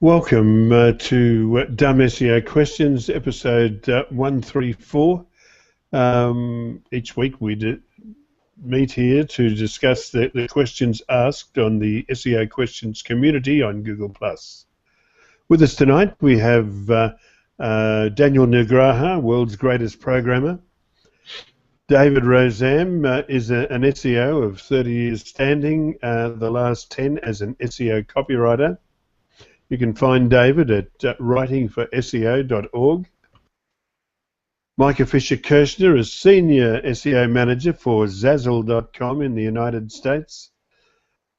Welcome to Dumb SEO Questions, episode 134. Each week we meet here to discuss the questions asked on the SEO Questions Community on Google+. With us tonight we have Daniel Negraha, world's greatest programmer. David Rosam is an SEO of 30 years standing, the last 10 as an SEO copywriter. You can find David at writingforseo.org. Micah Fisher-Kirshner is Senior SEO Manager for Zazzle.com in the United States.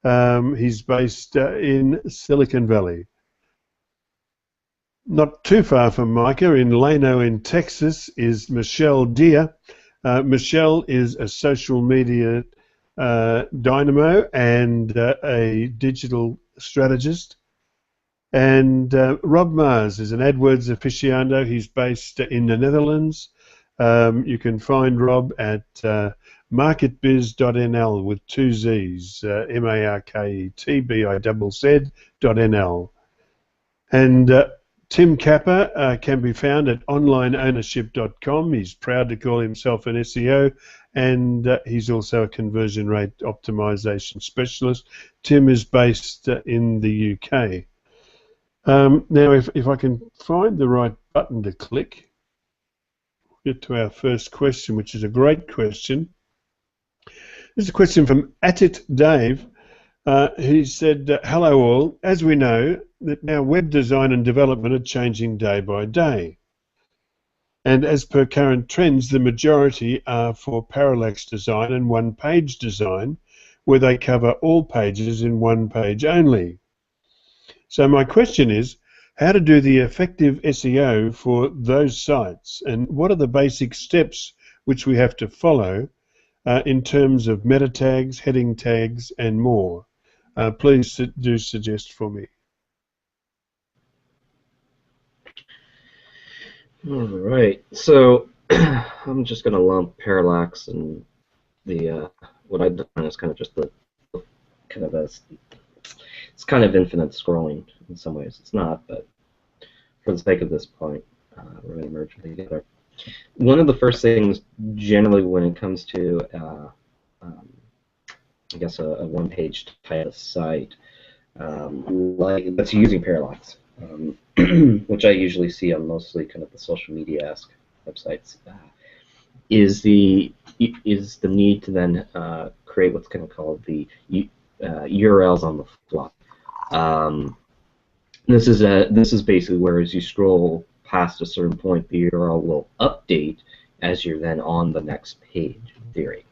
He's based in Silicon Valley. Not too far from Micah, in Plano in Texas, is Michelle Deer. Michelle is a social media dynamo and a digital strategist. And Rob Mars is an AdWords aficionado. He's based in the Netherlands. You can find Rob at marketbiz.nl with two Z's, marketbizz.nl. And Tim Capper can be found at onlineownership.com. He's proud to call himself an SEO, and he's also a conversion rate optimization specialist. Tim is based in the UK. Now, if I can find the right button to click, we'll get to our first question, which is a great question. This is a question from Atit Dave. He said, hello all. As we know, that now web design and development are changing day by day. And as per current trends, the majority are for parallax design and one-page design, where they cover all pages in one page only. So my question is, how to do the effective SEO for those sites, and what are the basic steps which we have to follow in terms of meta tags, heading tags, and more? Please do suggest for me. All right, so I'm just going to lump parallax and the what I've done is kind of just the kind of it's kind of infinite scrolling in some ways. It's not, but for the sake of this point, we're going to merge them together. One of the first things, generally, when it comes to, I guess, a one-page type of site, like that's using parallax, which I usually see on mostly kind of the social media-esque websites, is the need to then create what's kind of called the URLs on the fly. This is basically where, as you scroll past a certain point, the URL will update as you're then on the next page, in theory.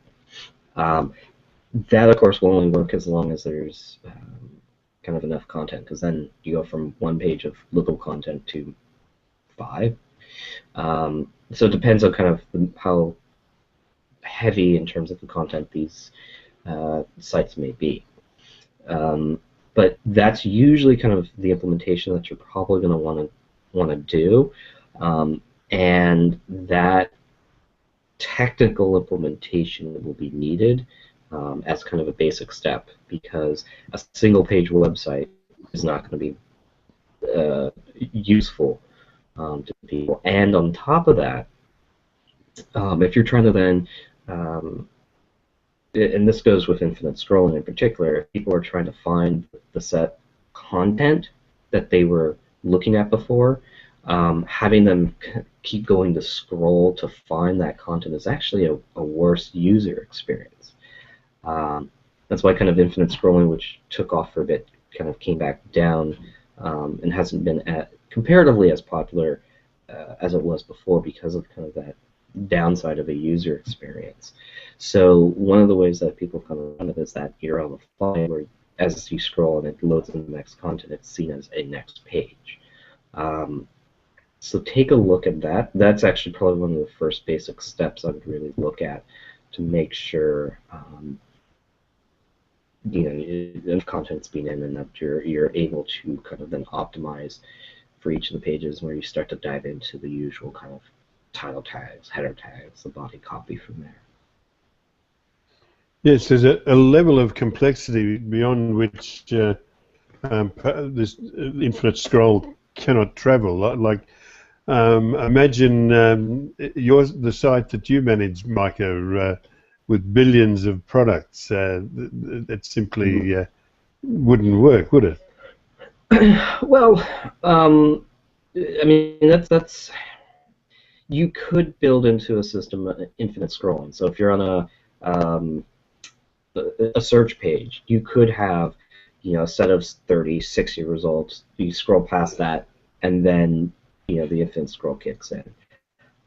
That, of course, will only work as long as there's kind of enough content, because then you go from one page of little content to 5. So it depends on kind of how heavy in terms of the content these sites may be. But that's usually kind of the implementation that you're probably going to want to do, and that technical implementation will be needed as kind of a basic step, because a single-page website is not going to be useful to people. And on top of that, if you're trying to then and this goes with infinite scrolling in particular, if people are trying to find the set content that they were looking at before, having them keep going to scroll to find that content is actually a worse user experience. That's why kind of infinite scrolling, which took off for a bit, kind of came back down and hasn't been comparatively as popular as it was before, because of kind of that downside of a user experience. So one of the ways that people come around it is that URL on the fly, where as you scroll and it loads in the next content, it's seen as a next page. So take a look at that. That's actually probably one of the first basic steps I would really look at to make sure the content's being in, and that you're able to kind of then optimize for each of the pages, where you start to dive into the usual kind of title tags, header tags, the body copy from there. Yes, there's a level of complexity beyond which this infinite scroll cannot travel. Like imagine the site that you manage, Micah, with billions of products. That simply wouldn't work, would it? Well, I mean that's you could build into a system infinite scrolling. So if you're on a search page, you could have a set of 30, 60 results. You scroll past that, and then the infinite scroll kicks in.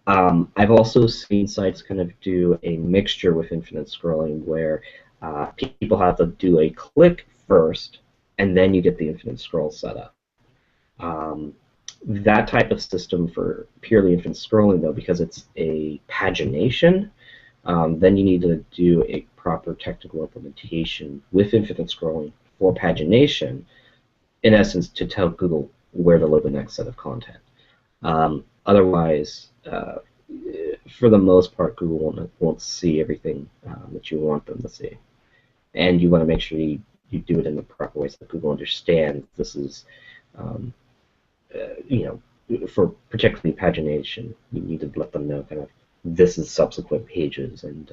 I've also seen sites kind of do a mixture with infinite scrolling where people have to do a click first, and then you get the infinite scroll set up. That type of system for purely infinite scrolling, though, because it's a pagination, then you need to do a proper technical implementation with infinite scrolling for pagination, in essence, to tell Google where to load the next set of content. Otherwise, for the most part, Google won't see everything that you want them to see. And you want to make sure you do it in the proper way so that Google understands this is for particularly pagination, you need to let them know kind of this is subsequent pages, and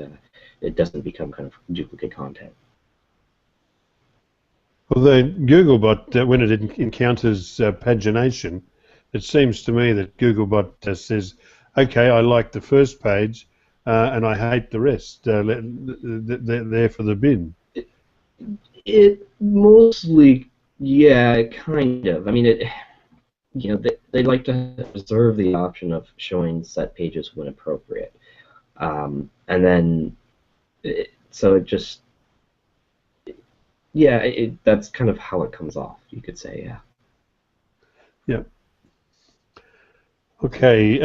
it doesn't become kind of duplicate content. Although Googlebot, when it encounters pagination, it seems to me that Googlebot says, "Okay, I like the first page, and I hate the rest. They're there for the bin." It mostly, yeah, kind of. I mean, they like to reserve the option of showing set pages when appropriate, and then so it just, yeah, that's kind of how it comes off. You could say, yeah. Yeah. Okay.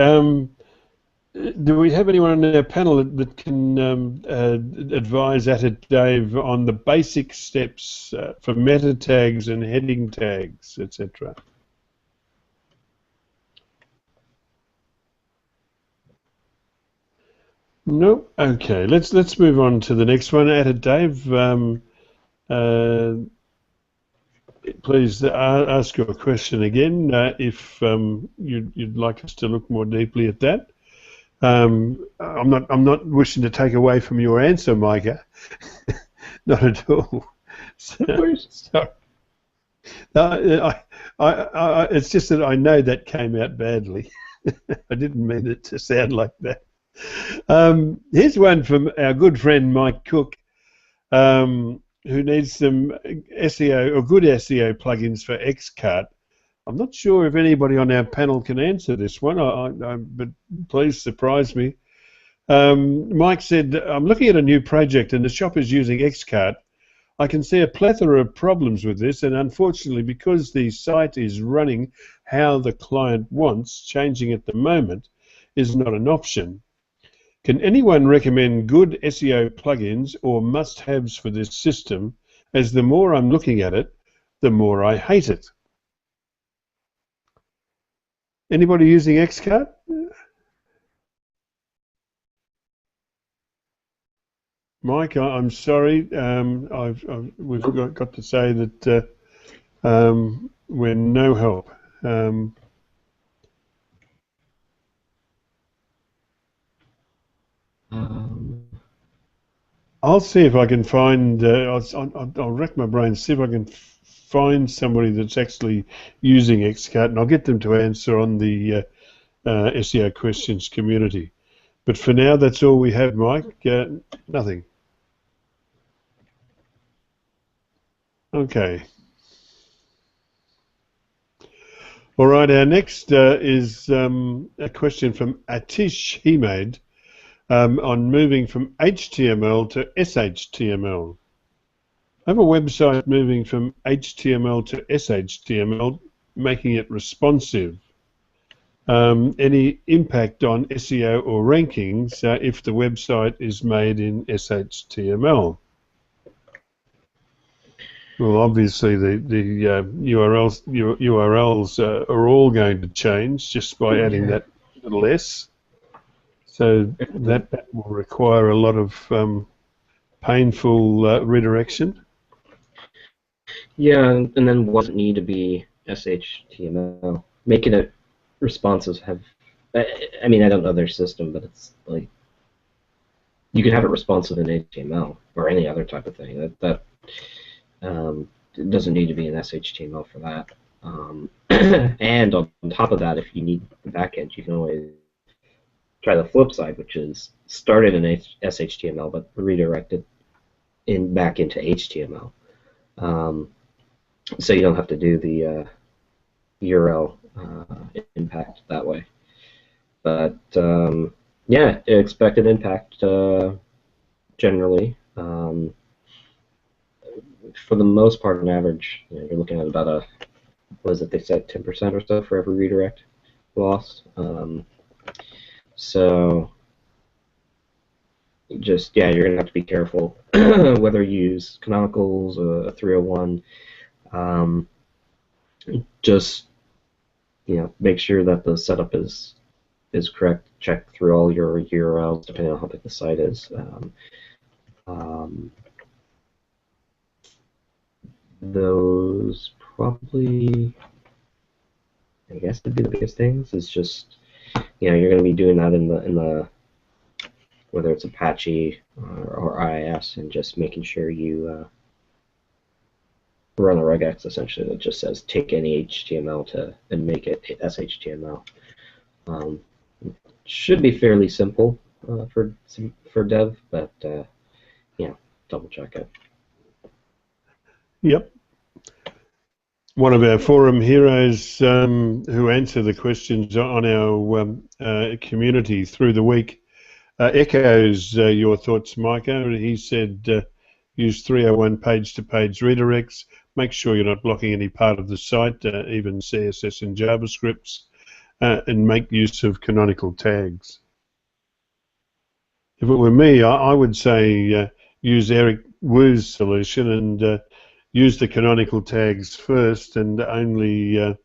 Do we have anyone on our panel that can advise Dave on the basic steps for meta tags and heading tags, etc.? No. Okay. Let's move on to the next one. Dave, please ask your question again if you'd like us to look more deeply at that. I'm not wishing to take away from your answer, Micah. Not at all. Sorry. No, it's just that I know that came out badly. I didn't mean it to sound like that. Here's one from our good friend Mike Cook, who needs some SEO or good SEO plugins for XCart. I'm not sure if anybody on our panel can answer this one, but please surprise me. Mike said, "I'm looking at a new project and the shop is using XCart. I can see a plethora of problems with this, and unfortunately, because the site is running how the client wants, changing at the moment is not an option. Can anyone recommend good SEO plugins or must-haves for this system, as the more I'm looking at it, the more I hate it?" Anybody using XCart? Mike, I'm sorry. We've got to say that we're no help. I'll see if I can find. I'll rack my brains, see if I can find somebody that's actually using XCart, and I'll get them to answer on the SEO Questions Community. But for now, that's all we have, Mike. Nothing. Okay. All right, our next is a question from Atish he made on moving from HTML to SHTML. I have a website moving from HTML to SHTML, making it responsive. Any impact on SEO or rankings if the website is made in SHTML? Well, obviously the URLs are all going to change just by adding that little S. So that will require a lot of painful redirection. Yeah, and then what does it need to be SHTML? Making it responsive I mean, I don't know their system, but it's like you can have it responsive in HTML or any other type of thing. It doesn't need to be in SHTML for that. And on top of that, if you need the backend, you can always try the flip side, which is start it in SHTML but redirect it back into HTML. So you don't have to do the URL impact that way. But yeah, expected impact generally. For the most part, on average, you're looking at about what is it they said, 10% or so for every redirect loss. So just, yeah, you're going to have to be careful whether you use canonicals, 301. Just, make sure that the setup is correct. Check through all your URLs depending on how big the site is. Those probably, I guess, would be the biggest things. It's just, you're going to be doing that in the whether it's Apache or IIS, and just making sure you run a regex essentially that just says take any HTML and make it SHTML. Should be fairly simple for dev, but yeah, double check it. Yep. One of our forum heroes who answer the questions on our community through the week echoes your thoughts, Micah. He said use 301 page-to-page redirects. Make sure you're not blocking any part of the site, even CSS and JavaScripts, and make use of canonical tags. If it were me, I would say use Eric Wu's solution and use the canonical tags first, and only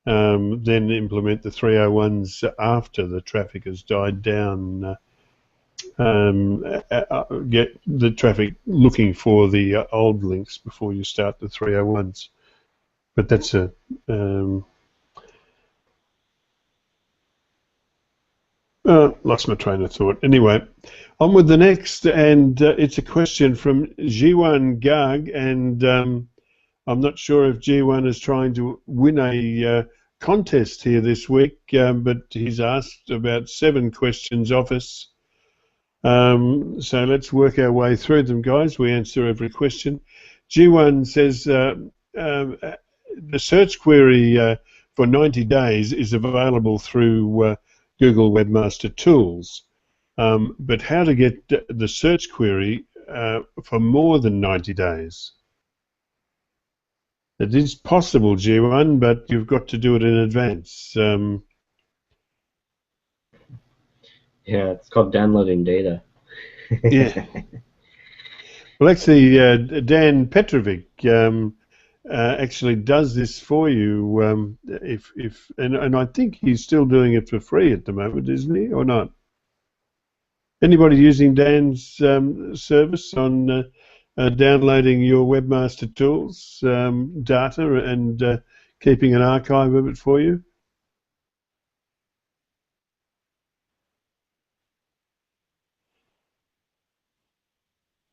then implement the 301s after the traffic has died down. Get the traffic looking for the old links before you start the 301s. But that's a lost my train of thought. Anyway, on with the next, and it's a question from G1 Garg, and I'm not sure if G1 is trying to win a contest here this week, but he's asked about 7 questions of us. So let's work our way through them, guys. We answer every question. G1 says the search query for 90 days is available through Google Webmaster Tools, but how to get the search query for more than 90 days? It is possible, G1, but you've got to do it in advance. Yeah, it's called downloading data. Yeah. Well, actually, Dan Petrovic actually does this for you. And I think he's still doing it for free at the moment, isn't he, or not? Anybody using Dan's service on downloading your Webmaster Tools data and keeping an archive of it for you?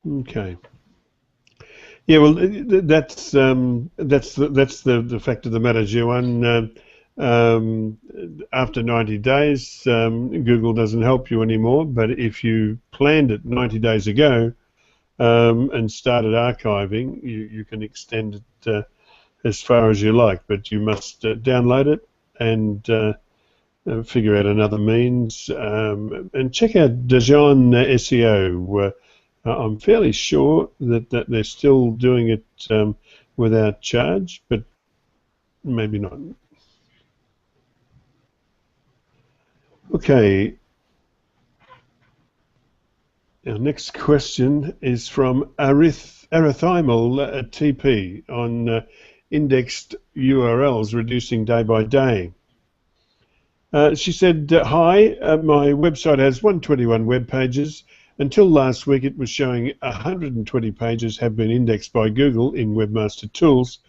Okay. Yeah, well, that's the fact of the matter, Joanne. After 90 days, Google doesn't help you anymore. But if you planned it 90 days ago and started archiving, you can extend it as far as you like. But you must download it and figure out another means. And check out Dijon SEO. I'm fairly sure that they're still doing it without charge, but maybe not. Okay. Our next question is from Arithymal TP on indexed URLs reducing day by day. She said, hi, my website has 121 web pages Until last week, it was showing 120 pages have been indexed by Google in Webmaster Tools.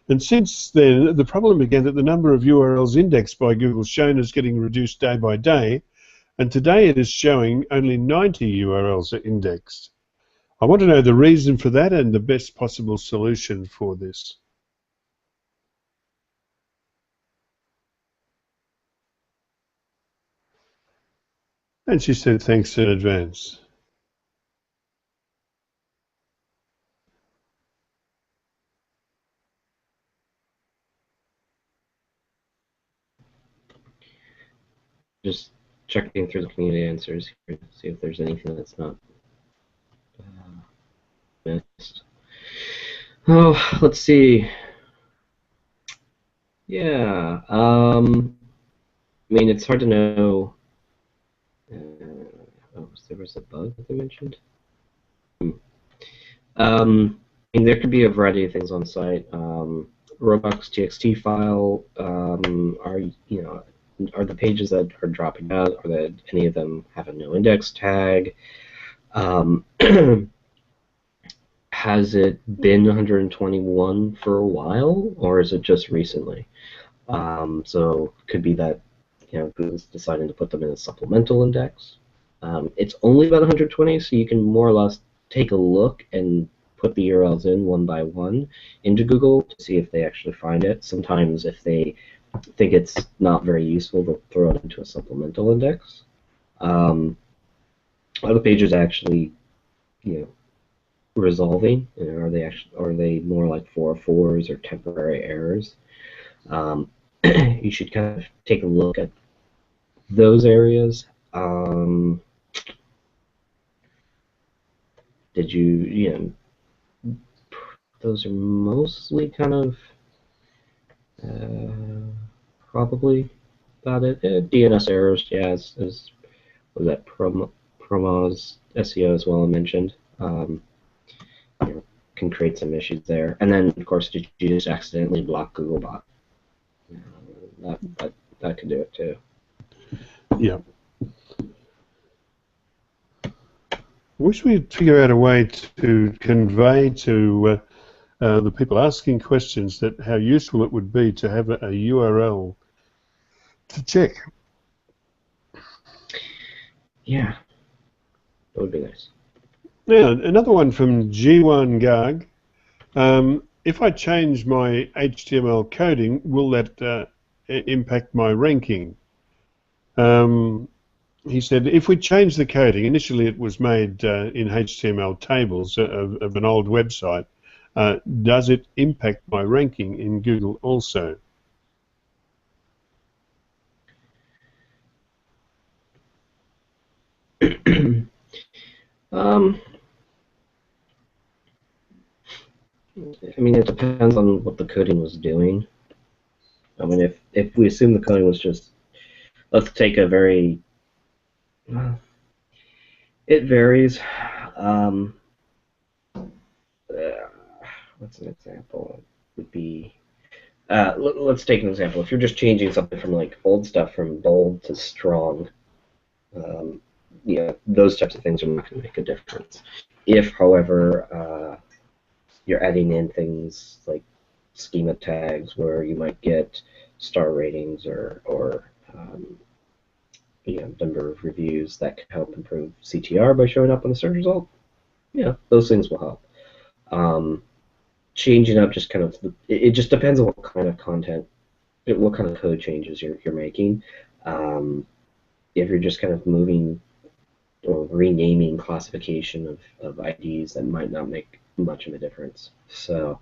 And since then, the problem began that the number of URLs indexed by Google shown is getting reduced day by day. And today it is showing only 90 URLs are indexed. I want to know the reason for that and the best possible solution for this. And she said, thanks in advance. Just checking through the community answers here to see if there's anything that's not missed. Oh, let's see. Yeah, I mean, it's hard to know. Oh, there was a bug that they mentioned. I mean, there could be a variety of things on site. Roblox TXT file are the pages that are dropping out, or that any of them have a no index tag. Has it been 121 for a while, or is it just recently? So it could be that Google's deciding to put them in a supplemental index. It's only about 120, so you can more or less take a look and put the URLs in one by one into Google to see if they actually find it. Sometimes if they think it's not very useful, they'll throw it into a supplemental index. Are the pages actually, resolving? Are they more like 404s or temporary errors? You should kind of take a look at those areas. Did those are mostly kind of probably about it. DNS errors, yeah, was that promos SEO as well I mentioned. Can create some issues there. And then, of course, did you just accidentally block Googlebot? That could do it too. Yeah. Wish we'd figure out a way to convey to the people asking questions that how useful it would be to have a URL to check. Yeah, that would be nice. Now, another one from G1 Garg. If I change my HTML coding, will that impact my ranking? He said, if we change the coding, initially it was made in HTML tables of an old website, does it impact my ranking in Google also? I mean, it depends on what the coding was doing. I mean, if we assume the coding was just, let's take a very, it varies. What's an example? It would be, let's take an example. If you're just changing something from like old stuff from bold to strong, those types of things are not going to make a difference. If, however, you're adding in things like schema tags where you might get star ratings or number of reviews that can help improve CTR by showing up on the search result, those things will help. Changing up just kind of, it just depends on what kind of content, what kind of code changes you're making. If you're just kind of moving or renaming classification of IDs, that might not make much of a difference. So,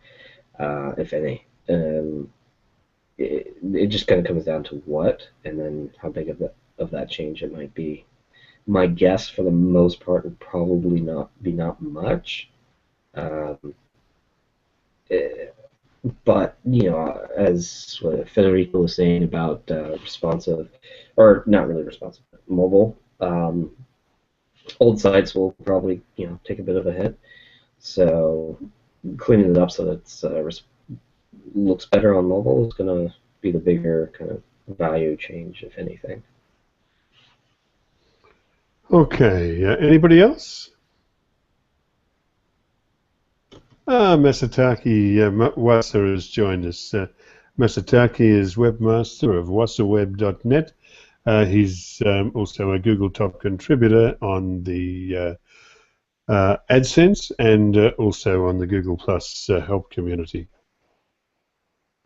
if any, it just kind of comes down to what, and then how big of that change it might be. My guess, for the most part, would probably not much. But as Federico was saying about responsive, or not really responsive, mobile, old sites will probably take a bit of a hit. So cleaning it up so that it looks better on mobile is going to be the bigger kind of value change, if anything. Okay, anybody else? Masataki Wasa has joined us. Masataki is webmaster of wasaweb.net. He's also a Google top contributor on the AdSense and also on the Google Plus help community.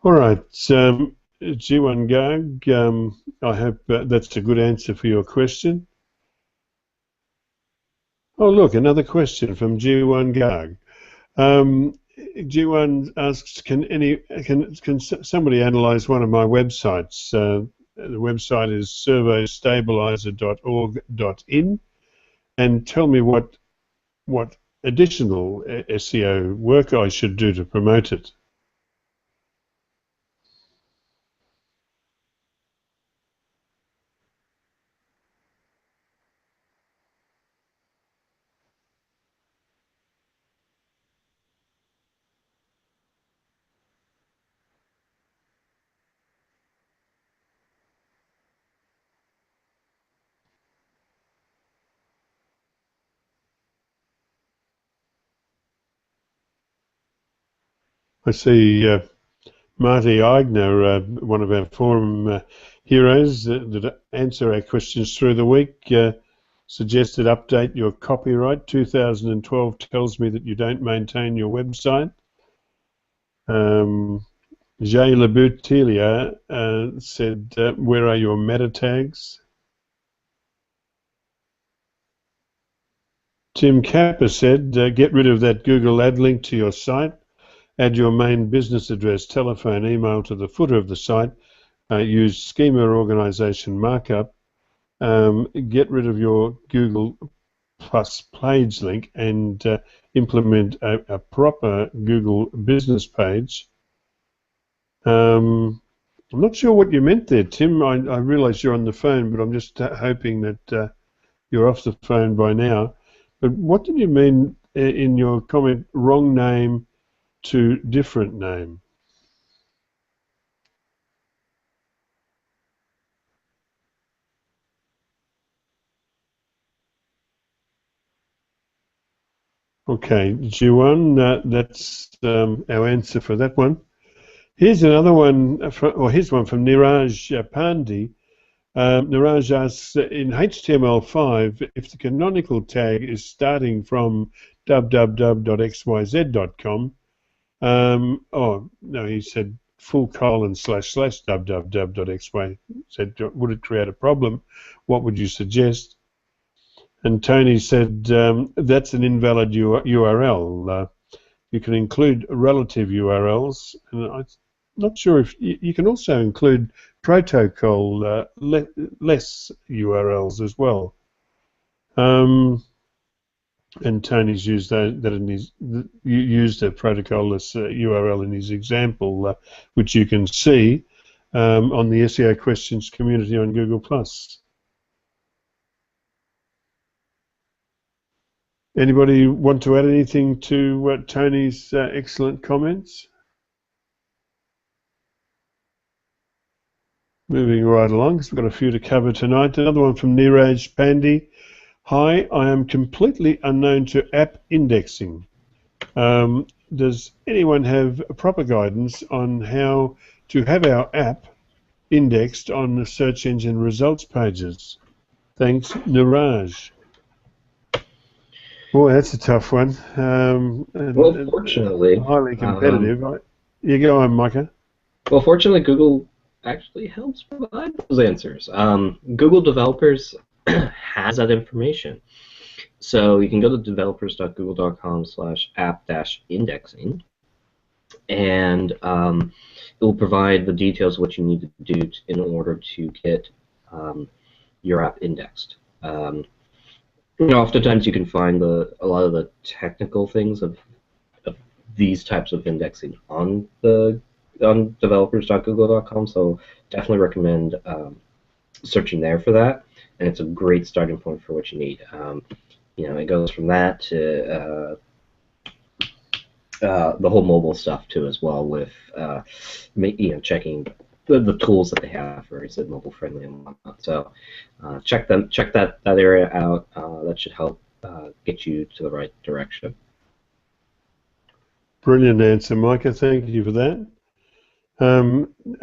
All right, Jiwan Garg, I hope that's a good answer for your question. Oh, look, another question from Jiwan Garg. G1 asks, can somebody analyze one of my websites? The website is servostabilizer.org.in and tell me what additional SEO work I should do to promote it. I see Marty Eigner, one of our forum heroes that answer our questions through the week, suggested update your copyright. 2012 tells me that you don't maintain your website. Jay Labutilia said, where are your meta tags? Tim Capper said, get rid of that Google ad link to your site. Add your main business address, telephone, email to the footer of the site. Use schema organization markup. Get rid of your Google Plus page link and implement a proper Google business page. I'm not sure what you meant there, Tim. I realise you're on the phone, but I'm just hoping that you're off the phone by now. But what did you mean in your comment, wrong name to different name? Okay, Juwan, that's our answer for that one. Here's another one, here's one from Niraj Pandey. Niraj asks, in HTML5, if the canonical tag is starting from www.xyz.com, oh, no, he said ://www.xyz, would it create a problem? What would you suggest? And Tony said, that's an invalid URL. You can include relative URLs, and I'm not sure if you can also include protocol less URLs as well. And Tony's used that in his used a protocol-less URL in his example, which you can see on the SEO Questions Community on Google+. Anybody want to add anything to Tony's excellent comments? Moving right along, because we've got a few to cover tonight. Another one from Niraj Pandey. Hi, I am completely unknown to app indexing. Does anyone have proper guidance on how to have our app indexed on the search engine results pages? Thanks, Niraj. Boy, that's a tough one. Well, fortunately, highly competitive. You go on, Micah. Well, fortunately, Google actually helps provide those answers. Google Developers has that information. So you can go to developers.google.com/app-indexing, and it will provide the details of what you need to do in order to get your app indexed. Oftentimes you can find a lot of the technical things of these types of indexing on developers.google.com, so definitely recommend searching there for that, and it's a great starting point for what you need. It goes from that to the whole mobile stuff too as well, with checking the tools that they have for is it mobile friendly and whatnot. So check that area out. That should help get you to the right direction. Brilliant answer, Micah. Thank you for that.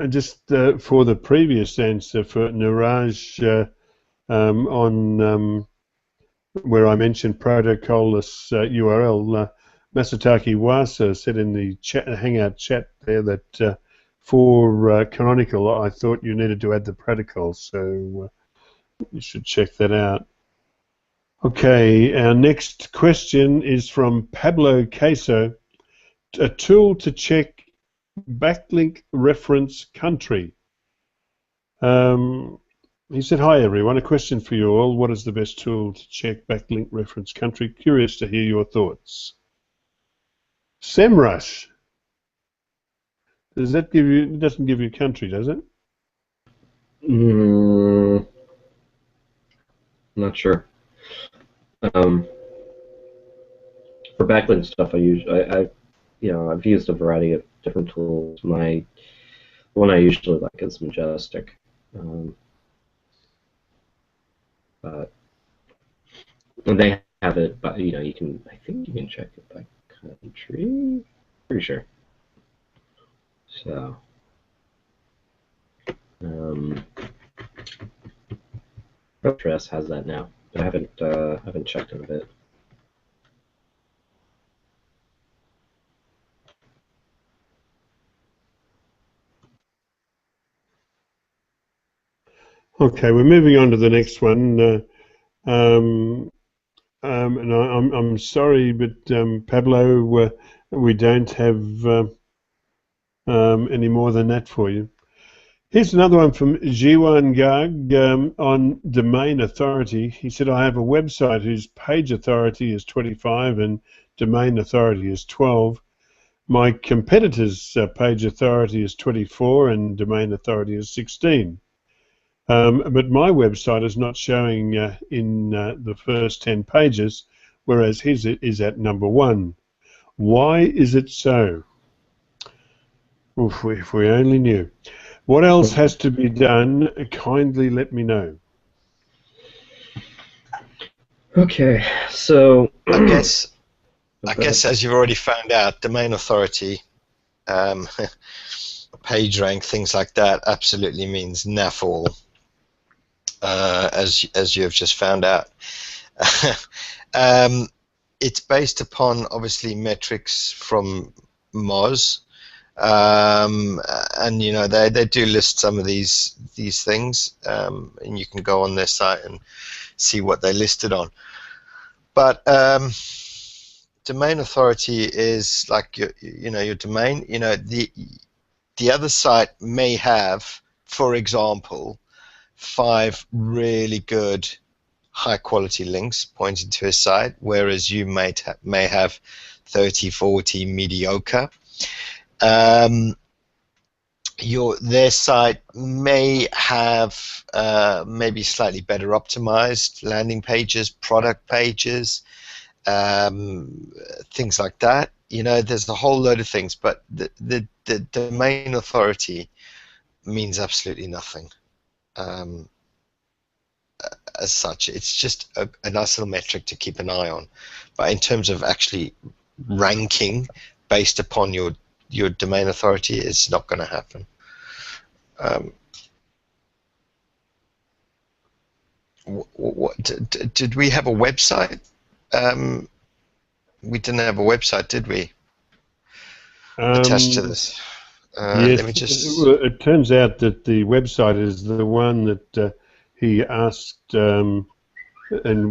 Just for the previous answer for Niraj on where I mentioned protocolless URL, Masataki Wasa said in the Hangout chat there that for Canonical, I thought you needed to add the protocol, so you should check that out. Okay, our next question is from Pablo Queso. A tool to check backlink reference country. He said, hi everyone, a question for you all. What is the best tool to check backlink reference country? Curious to hear your thoughts. SEMrush. Does that give you, it doesn't give you country, does it? Not sure. For backlink stuff, I've used a variety of different tools. The one I usually like is Majestic. But and they have it, but I think you can check it by country. Pretty sure. So, WordPress has that now, but I haven't checked in a bit. Okay, we're moving on to the next one. And I'm sorry, but Pablo, we don't have any more than that for you. Here's another one from Jiwan Garg on domain authority. He said, I have a website whose page authority is 25 and domain authority is 12. My competitor's page authority is 24 and domain authority is 16. But my website is not showing in the first 10 pages, whereas his is at number 1. Why is it so? Oof, if we only knew. What else has to be done? Kindly let me know. Okay, so I guess as you've already found out, domain authority, PageRank, things like that, absolutely means naff all. As you have just found out. It's based upon obviously metrics from Moz, and they do list some of these things, and you can go on their site and see what they listed on. But domain authority is like your domain. The other site may have, for example, 5 really good high quality links pointing to a site, whereas you may have 30, 40 mediocre. Their site may have maybe slightly better optimized landing pages, product pages, things like that. There's a whole load of things, but the domain authority means absolutely nothing. As such, it's just a nice little metric to keep an eye on. But in terms of actually ranking based upon your domain authority, it's not going to happen. Did we have a website? We didn't have a website, did we? Attached to this. Yes, let me just... it turns out that the website is the one that he asked, and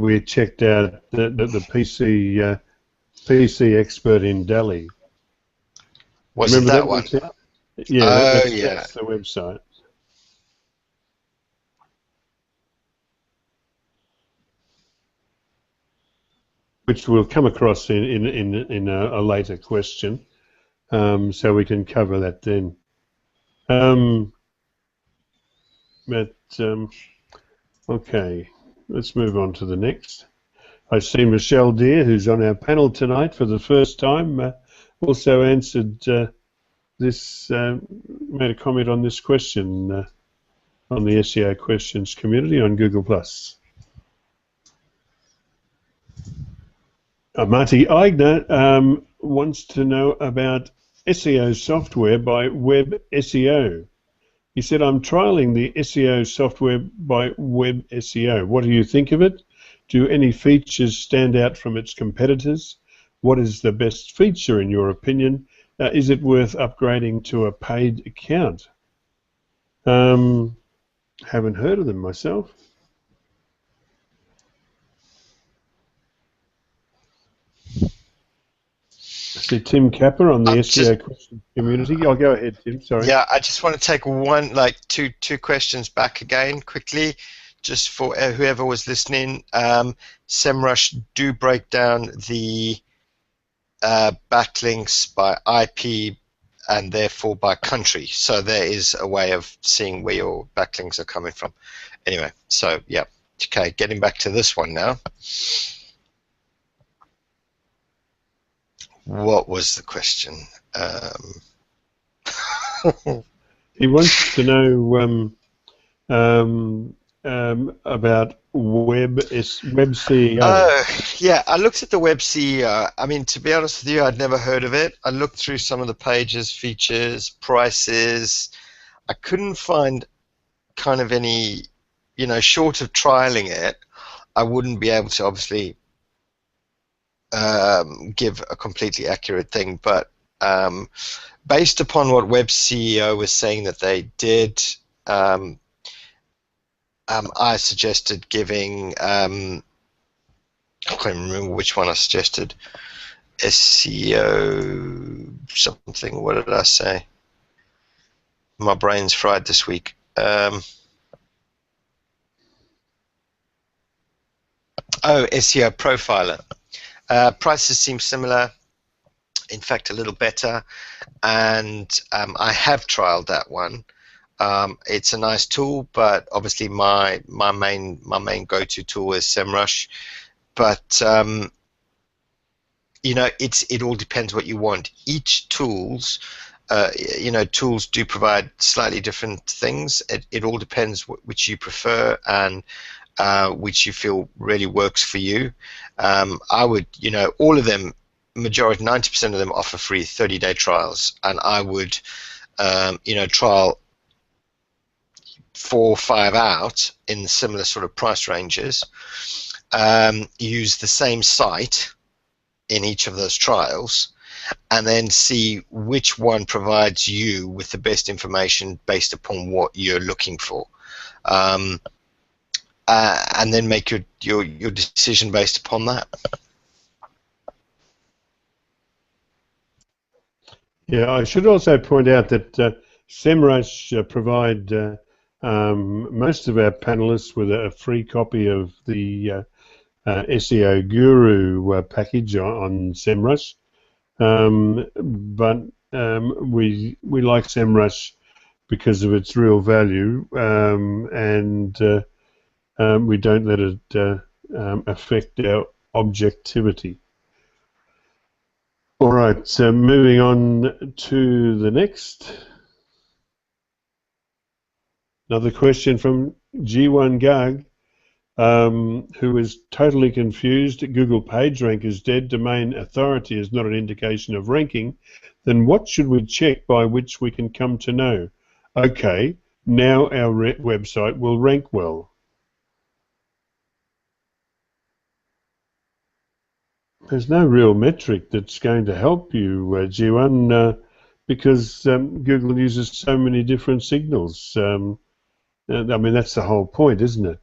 we checked out the PC expert in Delhi. Was it that one? Yeah, that's the website. Which we'll come across in a later question. So we can cover that then. Okay, let's move on to the next. I see Michelle Deere, who's on our panel tonight for the first time, also answered this made a comment on this question on the SEO Questions Community on Google+. Marty Eigner wants to know about SEO software by Web SEO. He said, I'm trialing the SEO software by Web SEO. What do you think of it? Do any features stand out from its competitors? What is the best feature in your opinion? Is it worth upgrading to a paid account? Haven't heard of them myself. I see Tim Capper on the SEO Questions Community. I'll go ahead, Tim. Sorry. Yeah, I just want to take two questions back again quickly, just for whoever was listening. SEMrush do break down the backlinks by IP and therefore by country, so there is a way of seeing where your backlinks are coming from. Anyway, so yeah, okay, getting back to this one now. What was the question? He wants to know about Web CEO. Oh, yeah, I looked at the Web CEO. I mean, to be honest with you, I'd never heard of it. I looked through some of the pages, features, prices. I couldn't find kind of any, short of trialing it, I wouldn't be able to obviously give a completely accurate thing, but based upon what Web CEO was saying that they did, I suggested giving, I can't remember which one I suggested, SEO something, what did I say? My brain's fried this week. Oh, SEO Profiler. Prices seem similar, in fact a little better, and I have trialed that one. It's a nice tool, but obviously my main go-to tool is SEMrush. But it all depends what you want. Each tools do provide slightly different things. It all depends which you prefer and which you feel really works for you. I would, all of them, majority, 90% of them offer free 30-day trials, and I would, trial 4 or 5 out in similar sort of price ranges. Use the same site in each of those trials, and then see which one provides you with the best information based upon what you're looking for. And then make your decision based upon that. Yeah, I should also point out that SEMrush provide most of our panelists with a free copy of the SEO Guru package on SEMrush, but we like SEMrush because of its real value, and we don't let it affect our objectivity. All right, so moving on to the next. Another question from G1 Garg, who is totally confused. Google PageRank is dead. Domain authority is not an indication of ranking. Then what should we check by which we can come to know? Okay, now our website will rank well. There's no real metric that's going to help you, G1, because Google uses so many different signals. I mean, that's the whole point, isn't it?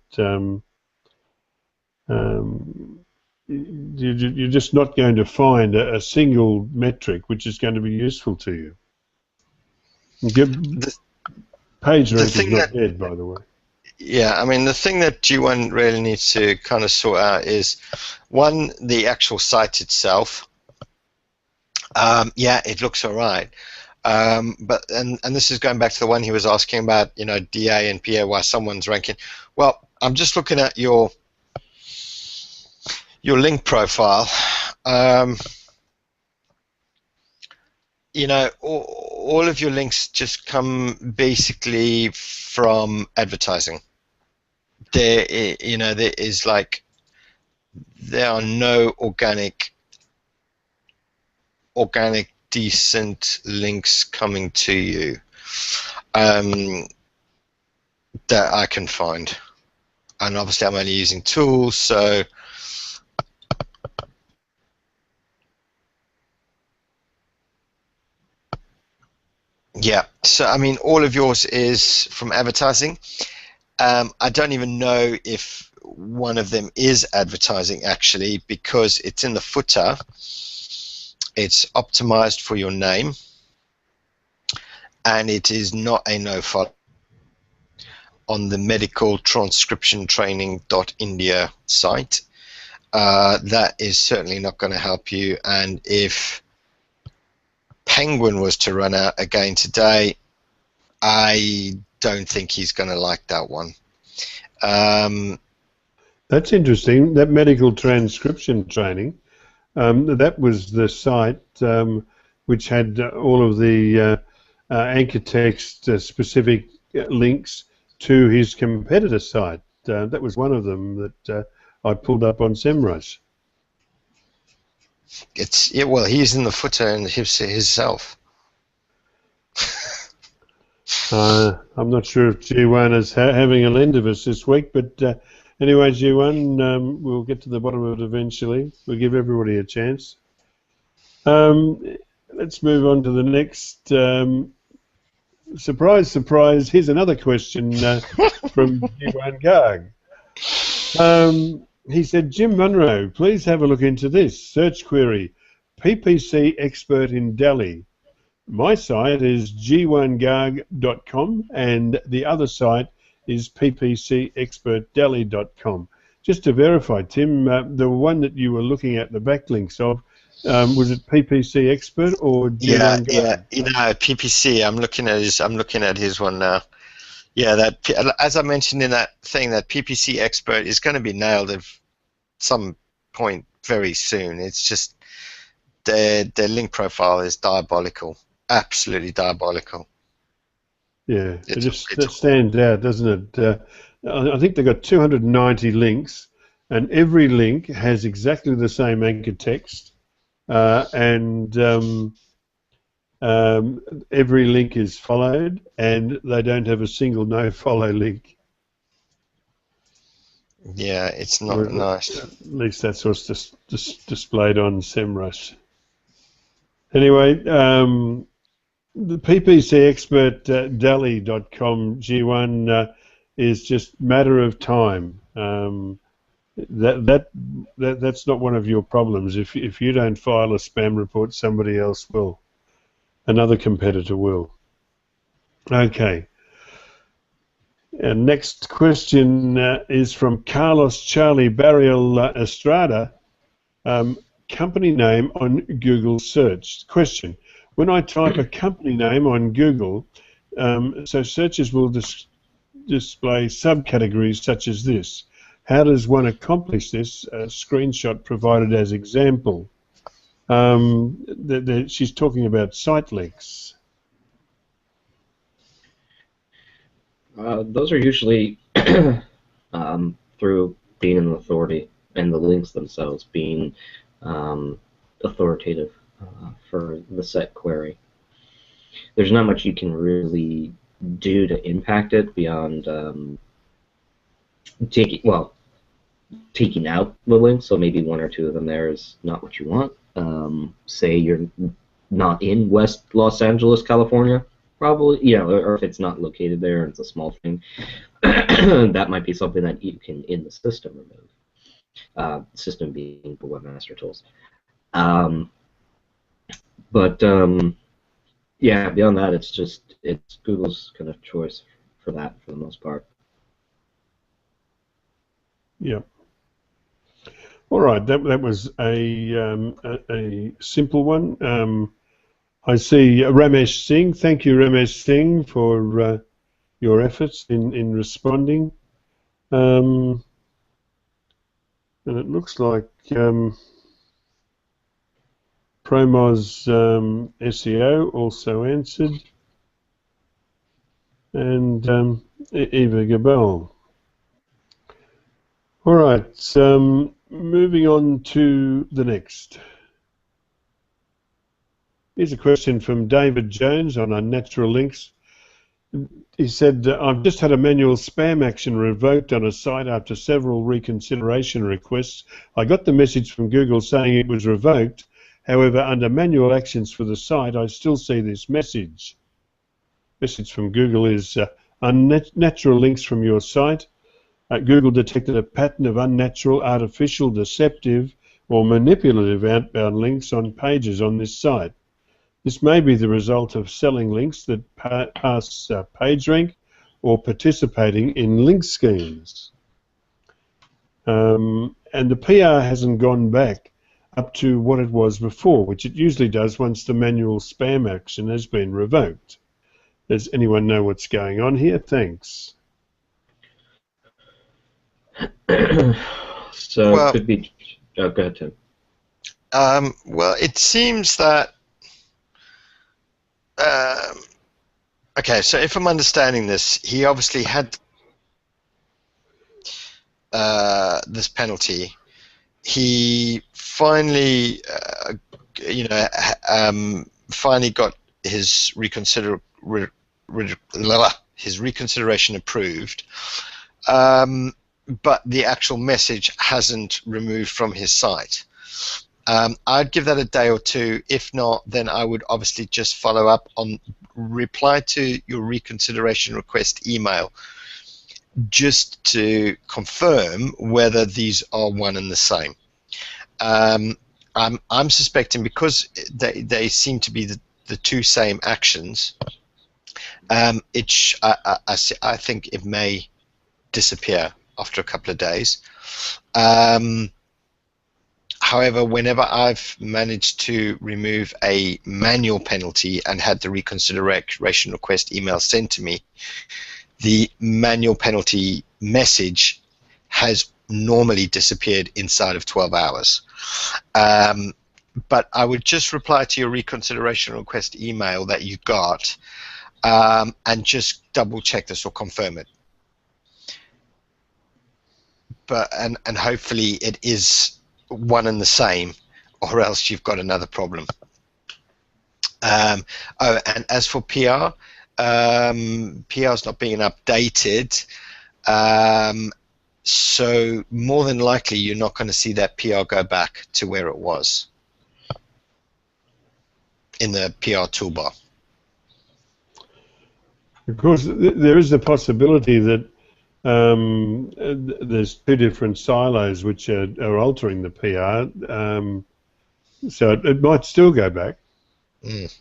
You're just not going to find a single metric which is going to be useful to you. PageRank is not dead, by the way. Yeah, I mean, the thing that G1 really needs to kind of sort out is, one, the actual site itself. Yeah, it looks all right. But this is going back to the one he was asking about, DA and PA, why someone's ranking. Well, I'm just looking at your link profile. all of your links just come basically from advertising. There is like, there are no organic decent links coming to you that I can find. And obviously I'm only using tools, so yeah. So I mean, all of yours is from advertising. I don't even know if one of them is advertising actually, because it's in the footer. It's optimized for your name, and it is not a no-follow on the medical transcription training.india site. That is certainly not going to help you, and if Penguin was to run out again today, I don't think he's going to like that one. That's interesting. That medical transcription training, that was the site which had all of the anchor text specific links to his competitor site. That was one of them that I pulled up on SEMrush. Well, he's in the footer and himself. I'm not sure if G1 is having a lend of us this week, but anyway, G1, we'll get to the bottom of it eventually. We'll give everybody a chance. Let's move on to the next. Surprise, surprise, here's another question from G1 Garg. He said, Jim Munro, please have a look into this. Search query, PPC expert in Delhi. My site is g1garg.com and the other site is ppcexpertdelhi.com. Just to verify, Tim, the one that you were looking at the backlinks of, was it PPC Expert or G1 Garg? Yeah, PPC. I'm looking at his one now. Yeah, that, as I mentioned in that thing, that PPC Expert is going to be nailed at some point very soon. It's just their link profile is diabolical, absolutely diabolical. Yeah, it stands out, doesn't it? I think they've got 290 links, and every link has exactly the same anchor text, and every link is followed, and they don't have a single no-follow link. Yeah, it's not nice. At least that's what's displayed on SEMrush. Anyway, the PPC expert Delhi.com G1 is just matter of time. That's not one of your problems. If you don't file a spam report, somebody else will. Another competitor will. Okay. And next question is from Carlos Charlie Barriel Estrada. Company name on Google search. Question: when I type a company name on Google, so searches will display subcategories such as this. How does one accomplish this? A screenshot provided as example. She's talking about Sitelinks. Those are usually through being an authority and the links themselves being authoritative for the set query. There's not much you can really do to impact it beyond taking out the links. So maybe one or two of them there is not what you want. Say you're not in West Los Angeles, California, probably, or if it's not located there and it's a small thing, that might be something that you can in the system remove. System being the webmaster tools. Yeah, beyond that, it's Google's kind of choice for that for the most part. Yep. All right, that was a simple one. I see Ramesh Singh. Thank you, Ramesh Singh, for your efforts in responding. And it looks like Promos SEO also answered, and Eva Gabel. All right, moving on to the next. Here's a question from David Jones on Unnatural Links. He said, I've just had a manual spam action revoked on a site after several reconsideration requests. I got the message from Google saying it was revoked. However, under manual actions for the site, I still see this message. Message from Google is unnatural links from your site. Google detected a pattern of unnatural, artificial, deceptive, or manipulative outbound links on pages on this site. This may be the result of selling links that pass PageRank or participating in link schemes. And the PR hasn't gone back up to what it was before, which it usually does once the manual spam action has been revoked. Does anyone know what's going on here? Thanks. So well, it could be. Oh, go ahead, Tim. Well, it seems that. Okay, so if I'm understanding this, he obviously had this penalty. He finally, finally got his reconsideration approved, but the actual message hasn't removed from his site. I'd give that a day or two. If not, then I would obviously just follow up on reply to your reconsideration request email just to confirm whether these are one and the same. I'm suspecting because they seem to be the two same actions, I think it may disappear after a couple of days. However, whenever I've managed to remove a manual penalty and had the reconsideration request email sent to me, the manual penalty message has normally disappeared inside of 12 hours. But I would just reply to your reconsideration request email that you got and just double check this or confirm it. And hopefully it is one and the same, or else you've got another problem. And as for PR, PR's not being updated, so more than likely you're not going to see that PR go back to where it was in the PR toolbar. Of course, there is the possibility that there's two different silos which are altering the PR, so it might still go back. Mm.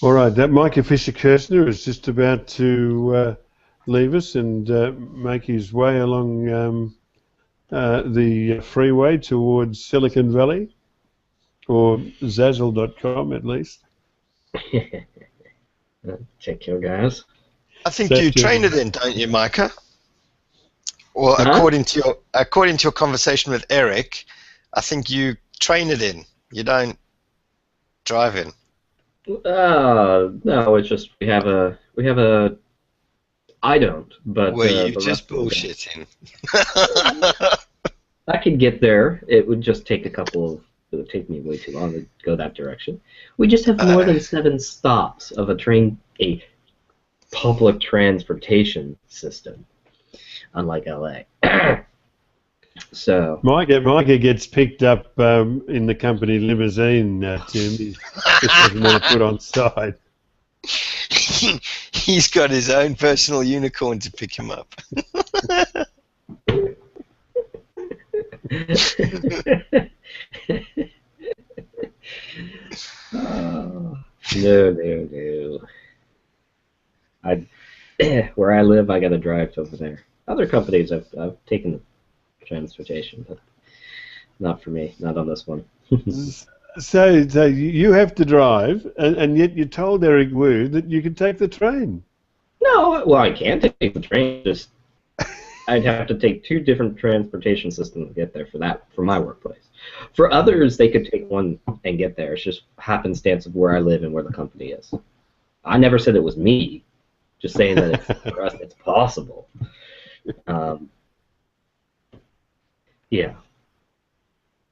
All right, that Micah Fisher-Kirshner is just about to leave us and make his way along the freeway towards Silicon Valley, or Zazzle.com at least. Check your guys. I think you train it in, don't you, Micah? Or according to your conversation with Eric, I think you train it in. You don't drive in. No, it's just we have a. I don't, but were you just bullshitting? I could get there. It would just take it would take me way too long to go that direction. We just have more than 7 stops of a public transportation system, unlike LA. So Micah gets picked up in the company limousine, Tim. He just doesn't want to put on side. He's got his own personal unicorn to pick him up. No. Where I live, I got to drive to over there. Other companies, I've taken transportation, but not for me. Not on this one. So you have to drive, and yet you told Eric Wu that you can take the train. No, well, I can take the train. Just I'd have to take 2 different transportation systems to get there for my workplace. For others, they could take one and get there. It's just happenstance of where I live and where the company is. I never said it was me. Just saying that for us, it's possible. Yeah.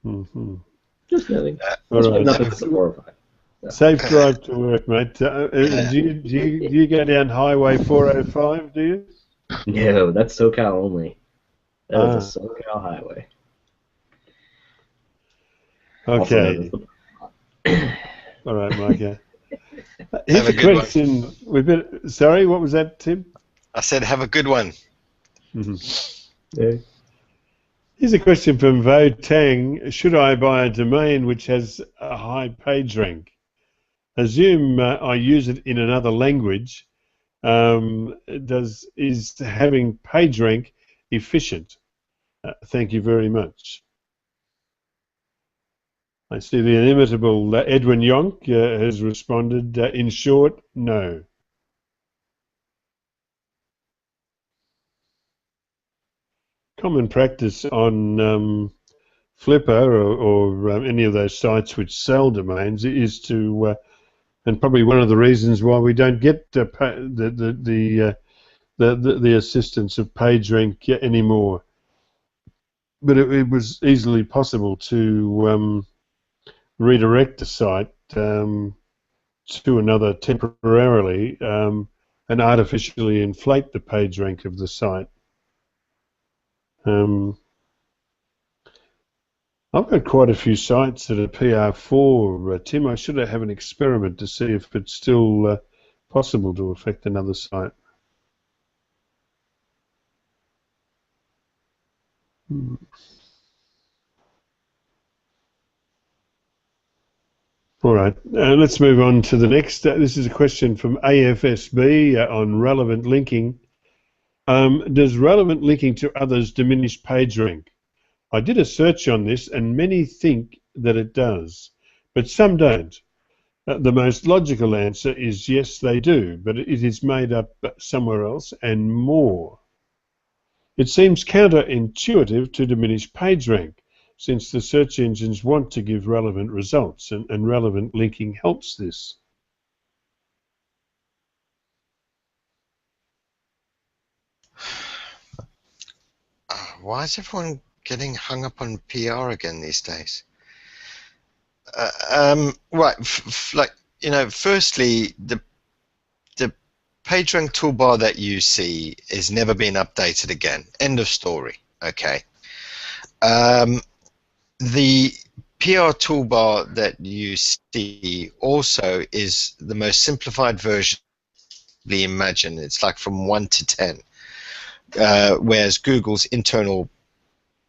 Mm-hmm. Just nothing. All right. Nothing to 4 or 5. So. Safe drive to work, mate. Do you go down Highway 405, do you? No, that's SoCal only. That is a SoCal highway. Okay. All right, Micah. Here's a question. Sorry, what was that, Tim? I said, have a good one. Mm-hmm. Yeah. Here's a question from Vo Tang. Should I buy a domain which has a high page rank? Assume I use it in another language. Is having PageRank efficient? Thank you very much. I see the inimitable Edwin Yonk has responded, in short, no. Common practice on Flipper or any of those sites which sell domains is to, and probably one of the reasons why we don't get the assistance of PageRank anymore. But it was easily possible to redirect the site to another temporarily and artificially inflate the page rank of the site. I've got quite a few sites that are PR4, Tim. I should have an experiment to see if it's still possible to affect another site. All right, let's move on to the next. This is a question from AFSB on relevant linking. Does relevant linking to others diminish PageRank? I did a search on this and many think that it does, but some don't. The most logical answer is yes, they do, but it is made up somewhere else and more. It seems counterintuitive to diminish PageRank, since the search engines want to give relevant results, and relevant linking helps this. Why is everyone getting hung up on PR again these days? Right, firstly, the PageRank toolbar that you see has never been updated again. End of story. Okay. The PR toolbar that you see also is the most simplified version you imagine. It's like from 1 to 10, whereas Google's internal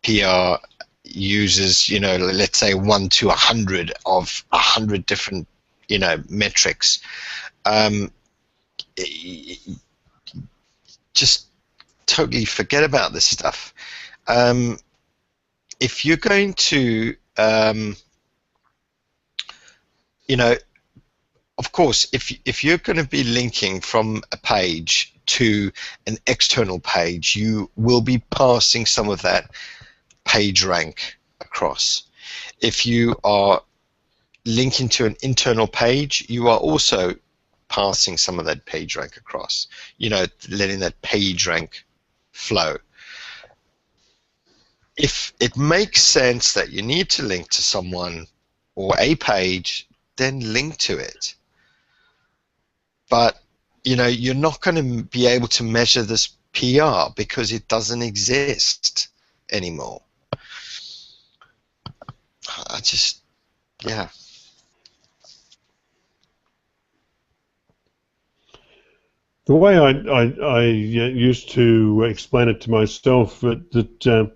PR uses, let's say 1 to 100 of 100 different, metrics. Just totally forget about this stuff. If you're going to, of course, if you're going to be linking from a page to an external page, you will be passing some of that page rank across. If you are linking to an internal page, you are also passing some of that page rank across, letting that page rank flow. If it makes sense that you need to link to someone or a page, then link to it. But you're not going to be able to measure this PR because it doesn't exist anymore. Yeah. The way I used to explain it to myself that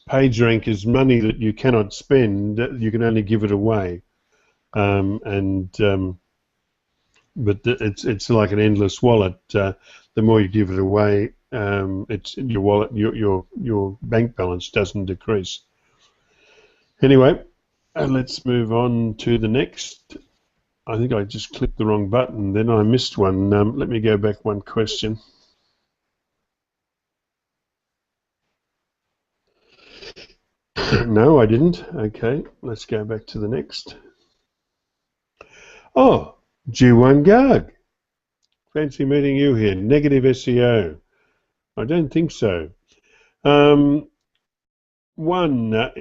PageRank is money that you cannot spend; you can only give it away, but it's like an endless wallet. The more you give it away, it's your wallet, your bank balance doesn't decrease. Anyway, let's move on to the next. I think I just clicked the wrong button, then I missed one. Let me go back one question. No, I didn't. Okay, let's go back to the next. Oh, G1 Garg. Fancy meeting you here. Negative SEO. I don't think so. He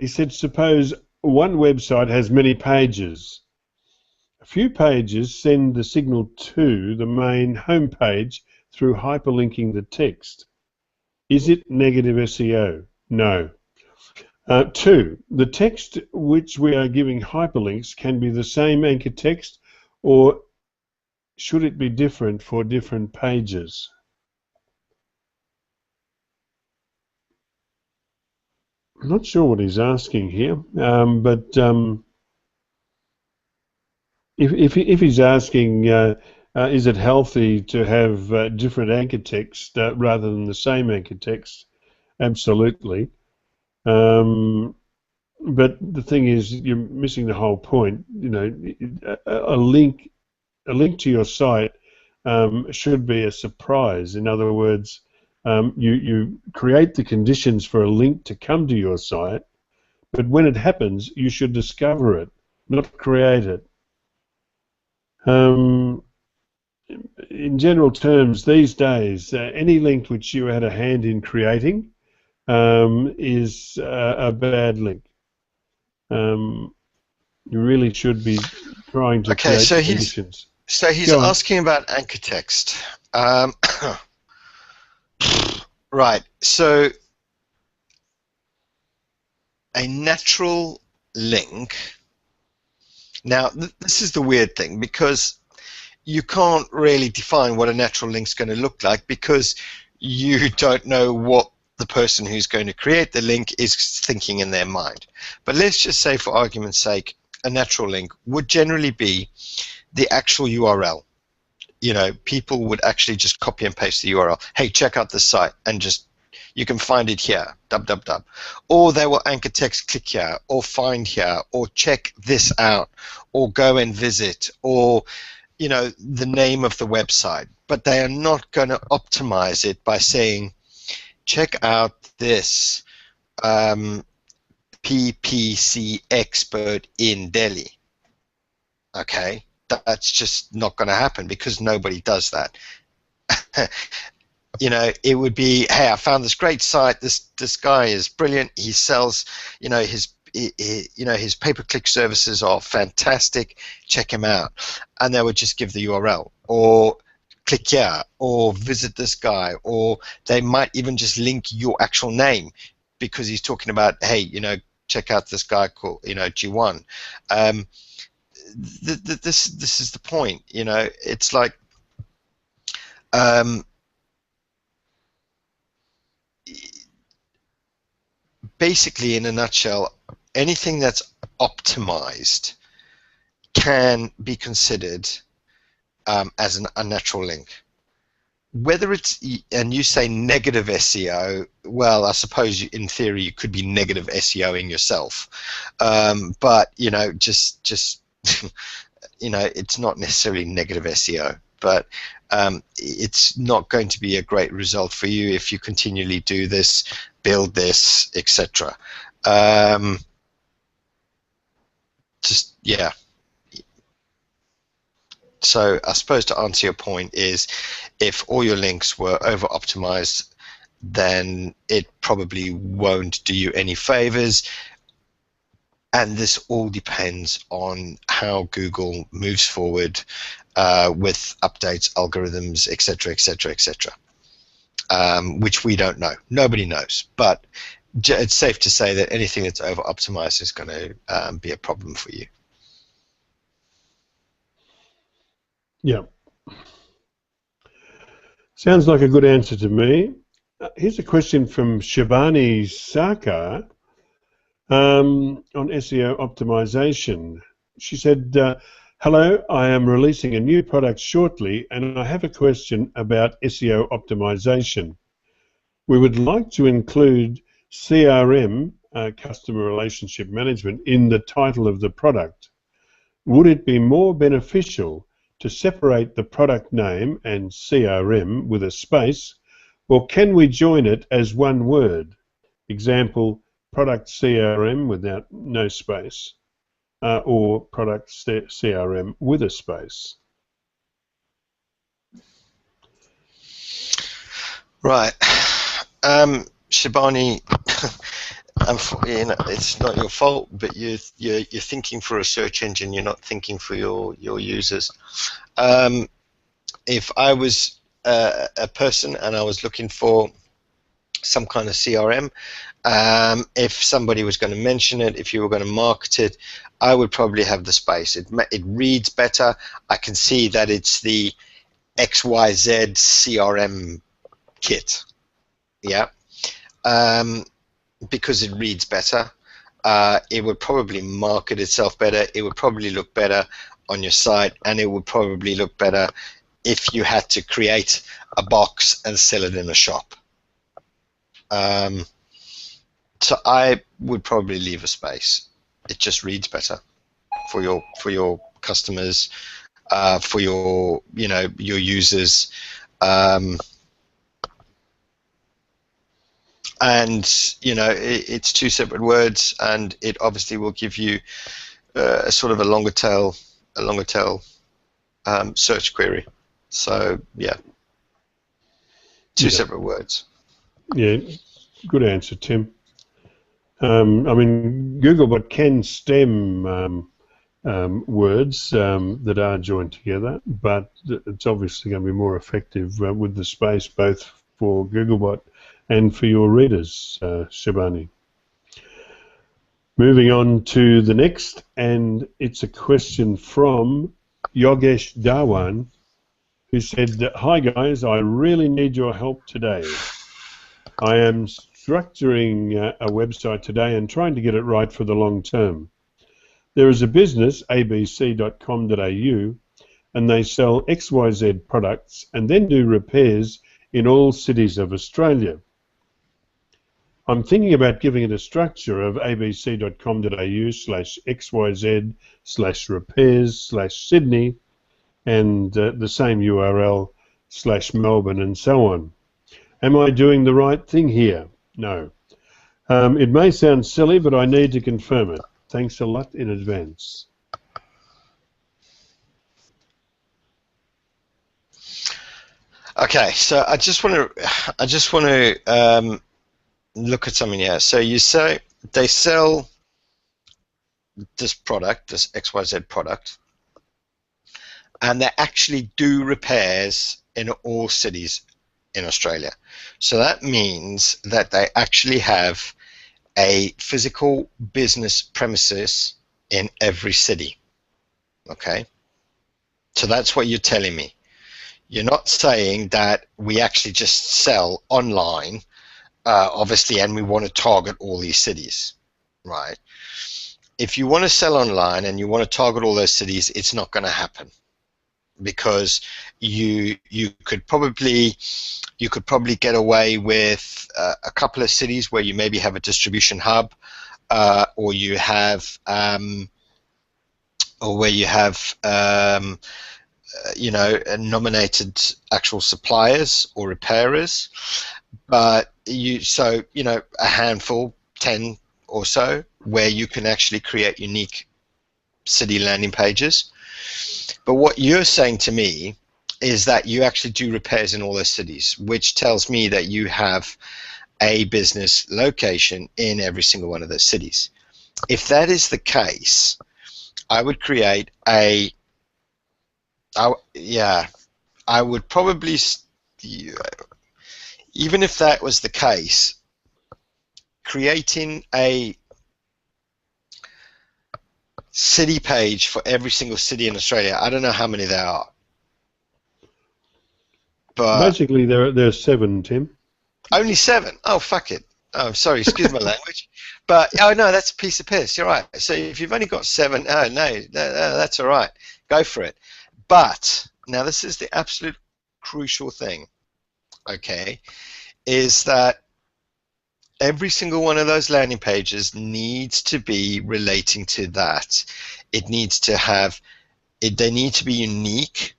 said, suppose one website has many pages. A few pages send the signal to the main homepage through hyperlinking the text. Is it negative SEO? No. 2, the text which we are giving hyperlinks can be the same anchor text, or should it be different for different pages? I'm not sure what he's asking here, but if he's asking, is it healthy to have different anchor text rather than the same anchor text? Absolutely. But the thing is, you're missing the whole point. You know, a link to your site should be a surprise. In other words, you create the conditions for a link to come to your site, but when it happens, you should discover it, not create it. In general terms, these days, any link which you had a hand in creating is a bad link. You really should be trying to create conditions. So he's asking about anchor text. Right, so a natural link. Now, this is the weird thing, because you can't really define what a natural link is going to look like, because you don't know what the person who's going to create the link is thinking in their mind. But let's just say, for argument's sake, a natural link would generally be the actual URL. You know, people would actually just copy and paste the URL. Hey, check out this site, and just, you can find it here, www. Or they will anchor text, click here, or find here, or check this out, or go and visit, or, you know, the name of the website. But they are not going to optimize it by saying, check out this PPC expert in Delhi. Okay, that's just not going to happen, because nobody does that. You know, it would be, hey, I found this great site. This guy is brilliant. He sells, you know, his pay-per-click services are fantastic. Check him out, and they would just give the URL, or click here, or visit this guy, or they might even just link your actual name, because he's talking about, hey, you know, check out this guy called, you know, G1. This is the point. You know, it's like, basically, in a nutshell, anything that's optimized can be considered as an unnatural link. Whether it's, and you say negative SEO, well, I suppose in theory you could be negative SEOing yourself, but you know, just you know, it's not necessarily negative SEO, but it's not going to be a great result for you if you continually do this, build this, etc. Just, yeah. So I suppose to answer your point is, if all your links were over optimized, then it probably won't do you any favors. And this all depends on how Google moves forward with updates, algorithms, etc., etc., etc., which we don't know. Nobody knows. But it's safe to say that anything that's over optimized is going to be a problem for you. Yeah. Sounds like a good answer to me. Here's a question from Shivani Sarkar on SEO optimization. She said, hello, I am releasing a new product shortly, and I have a question about SEO optimization. We would like to include CRM, customer relationship management, in the title of the product. Would it be more beneficial to separate the product name and CRM with a space, or can we join it as one word? Example, product CRM without no space, or product CRM with a space? Right. Shibani, it's not your fault, but you're thinking for a search engine. You're not thinking for your users. If I was a person and I was looking for some kind of CRM, if somebody was going to mention it, if you were going to market it, I would probably have the space. It reads better. I can see that it's the XYZ CRM kit. Yeah. Because it reads better. It would probably market itself better. It would probably look better on your site, and it would probably look better if you had to create a box and sell it in a shop. So I would probably leave a space. It just reads better for your customers, for your your users, and it's two separate words, and it obviously will give you a sort of a longer tail search query. So yeah, two separate words. Yeah, good answer, Tim. I mean, Googlebot can stem words that are joined together, but it's obviously going to be more effective with the space, both for Googlebot and for your readers, Shibani. Moving on to the next, and it's a question from Yogesh Dhawan, who said, "Hi guys, I really need your help today. I am structuring a website today and trying to get it right for the long term. There is a business, abc.com.au, and they sell XYZ products and then do repairs in all cities of Australia. I'm thinking about giving it a structure of abc.com.au/xyz/repairs/Sydney and the same URL/Melbourne and so on. Am I doing the right thing here? No. It may sound silly, but I need to confirm it. Thanks a lot in advance." Okay, so I just want to look at something here. So you say they sell this product, this XYZ product, and they actually do repairs in all cities in Australia. So that means that they actually have a physical business premises in every city. Okay? So that's what you're telling me. You're not saying that we actually just sell online, obviously, and we want to target all these cities, right? If you want to sell online and you want to target all those cities, it's not going to happen, because you could probably get away with a couple of cities where you maybe have a distribution hub, or you have nominated actual suppliers or repairers, but a handful, 10 or so, where you can actually create unique city landing pages. But what you're saying to me is that you actually do repairs in all those cities, which tells me that you have a business location in every single one of those cities. If that is the case, I would create I would probably, even if that was the case, creating a city page for every single city in Australia. I don't know how many there are, but basically there's 7, Tim. Only 7? Oh, fuck it. Oh, sorry, excuse my language. But oh no, that's a piece of piss. You're right. So if you've only got 7, oh no, that's all right. Go for it. But now this is the absolute crucial thing. Okay, is that every single one of those landing pages needs to be relating to that. It needs to have, they need to be unique.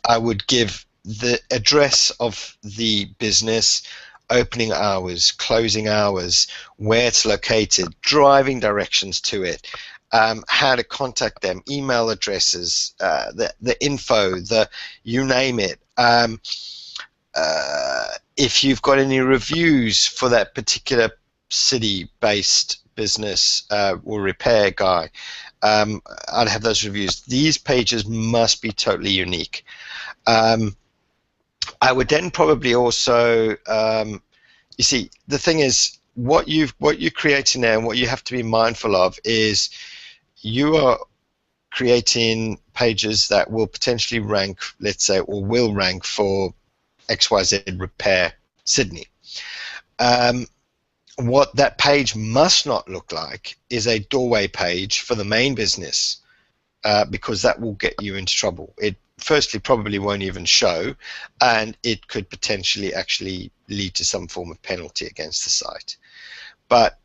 I would give the address of the business. opening hours, closing hours, where it's located, driving directions to it, how to contact them, email addresses, the info, you name it. If you've got any reviews for that particular city-based business or repair guy, I'd have those reviews. These pages must be totally unique. I would then probably also, you see, the thing is, what you're creating there and what you have to be mindful of is you are creating pages that will potentially rank, let's say, or will rank for XYZ Repair Sydney. What that page must not look like is a doorway page for the main business, because that will get you into trouble. It firstly probably won't even show, and it could potentially actually lead to some form of penalty against the site. But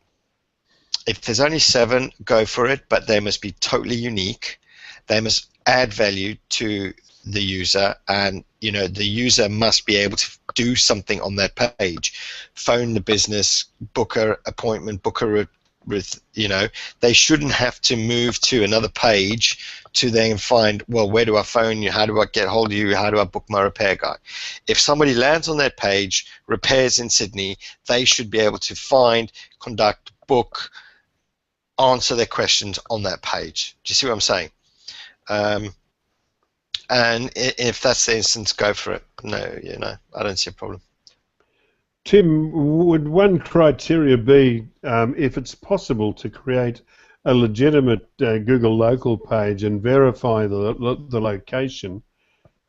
if there's only 7, go for it, but they must be totally unique. They must add value to the user, and the user must be able to do something on that page, phone the business, book an appointment, they shouldn't have to move to another page to then find, well, where do I phone you, how do I get hold of you, how do I book my repair guy? If somebody lands on that page, repairs in Sydney, they should be able to find, conduct, book, answer their questions on that page. Do you see what I'm saying? And if that's the instance, go for it. No, I don't see a problem. Tim, would one criteria be if it's possible to create a legitimate Google local page and verify the location,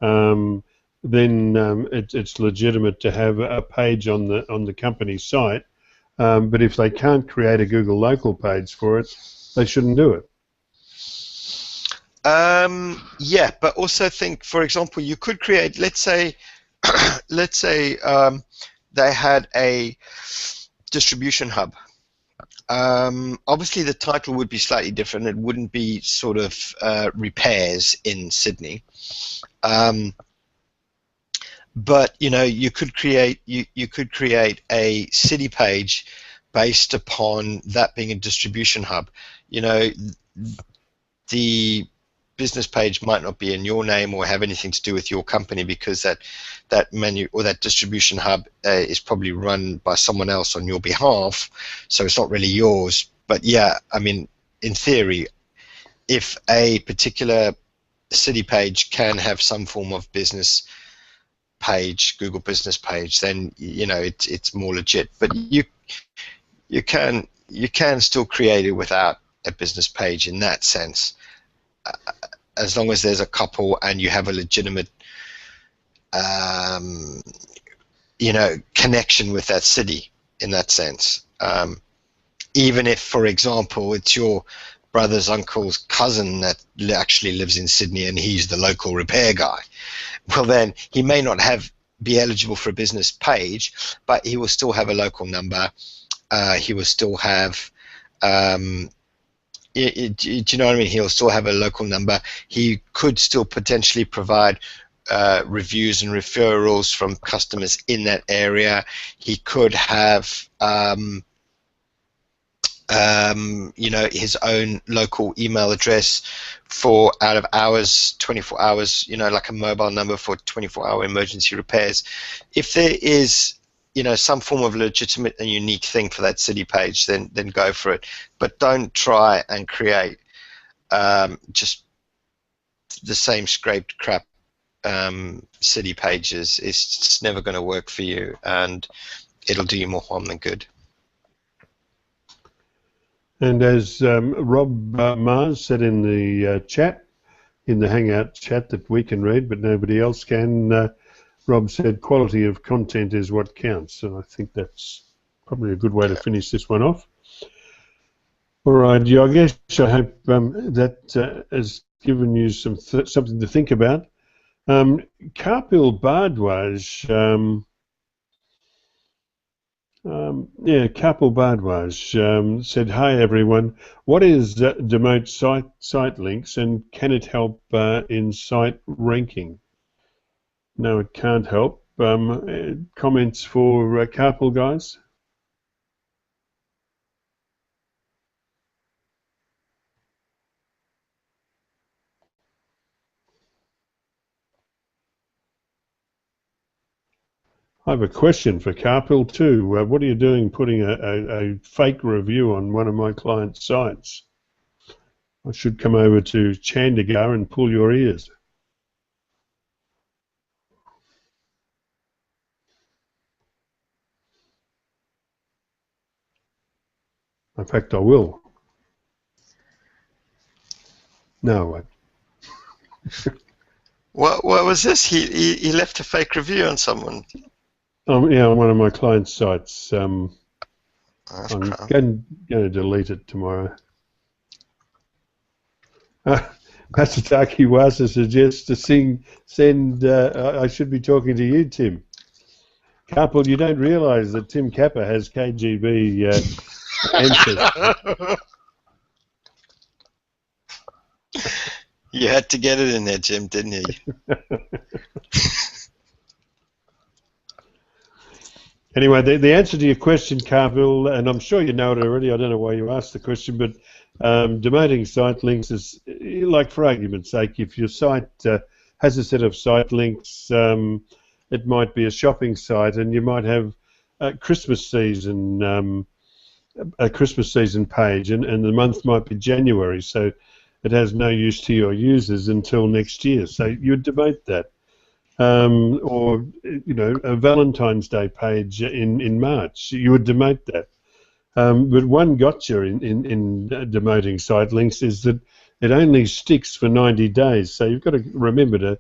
then it's legitimate to have a page on the company site. But if they can't create a Google local page for it, they shouldn't do it. Yeah, but also think, for example, you could create, let's say they had a distribution hub. Obviously the title would be slightly different. It wouldn't be sort of repairs in Sydney. But you could create a city page based upon that being a distribution hub. The business page might not be in your name or have anything to do with your company, because that menu or that distribution hub is probably run by someone else on your behalf, so it's not really yours. But yeah, I mean, in theory, if a particular city page can have some form of business page, Google business page, then it's more legit. But you can still create it without a business page in that sense, as long as there's a couple and you have a legitimate connection with that city in that sense. Even if, for example, it's your brother's uncle's cousin that actually lives in Sydney and he's the local repair guy, well then he may not be eligible for a business page, but he will still have a local number. He will still have do you know what I mean? He'll still have a local number. He could still potentially provide reviews and referrals from customers in that area. He could have his own local email address for out of hours, 24 hours, like a mobile number for 24-hour emergency repairs. If there is some form of legitimate and unique thing for that city page, then go for it. But don't try and create just the same scraped crap city pages. It's just never going to work for you, and it'll do you more harm than good. And as Rob Mars said in the chat, in the Hangout chat that we can read but nobody else can, Rob said quality of content is what counts, and I think that's probably a good way to finish this one off. All right, Yogesh, I hope that has given you something to think about. Kapil Bhardwaj, Kapil Bhardwaj said, "Hi everyone, what is Demote Sitelinks, and can it help in site ranking?" No, it can't help. comments for Carpel, guys? I have a question for Carpel too. What are you doing putting a fake review on one of my clients' sites? I should come over to Chandigarh and pull your ears. In fact, I will. No, What was this? He left a fake review on someone. yeah, on one of my clients' sites. That's I'm crap. going to delete it tomorrow. Masataki Wasa suggests to send. I should be talking to you, Tim. Carpel, you don't realise that Tim Kappa has KGB ancestry. You had to get it in there, Jim, didn't you? Anyway, the answer to your question, Carpel, and I'm sure you know it already, I don't know why you asked the question, but demoting site links is, like for argument's sake, if your site has a set of site links, it might be a shopping site, and you might have a Christmas season page, and the month might be January, so it has no use to your users until next year. So you'd demote that. Or a Valentine's Day page in March, you would demote that. But one gotcha in demoting site links is that it only sticks for 90 days. So you've got to remember to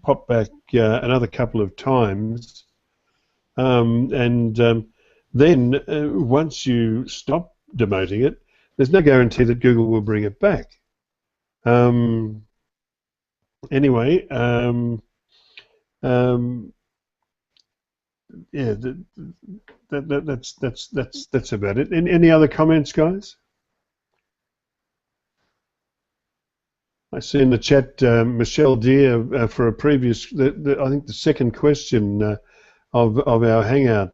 pop back another couple of times, and then once you stop demoting it, there's no guarantee that Google will bring it back. Anyway. Yeah, that's about it. Any other comments, guys? I see in the chat Michelle Deere for a previous, I think the second question of our Hangout.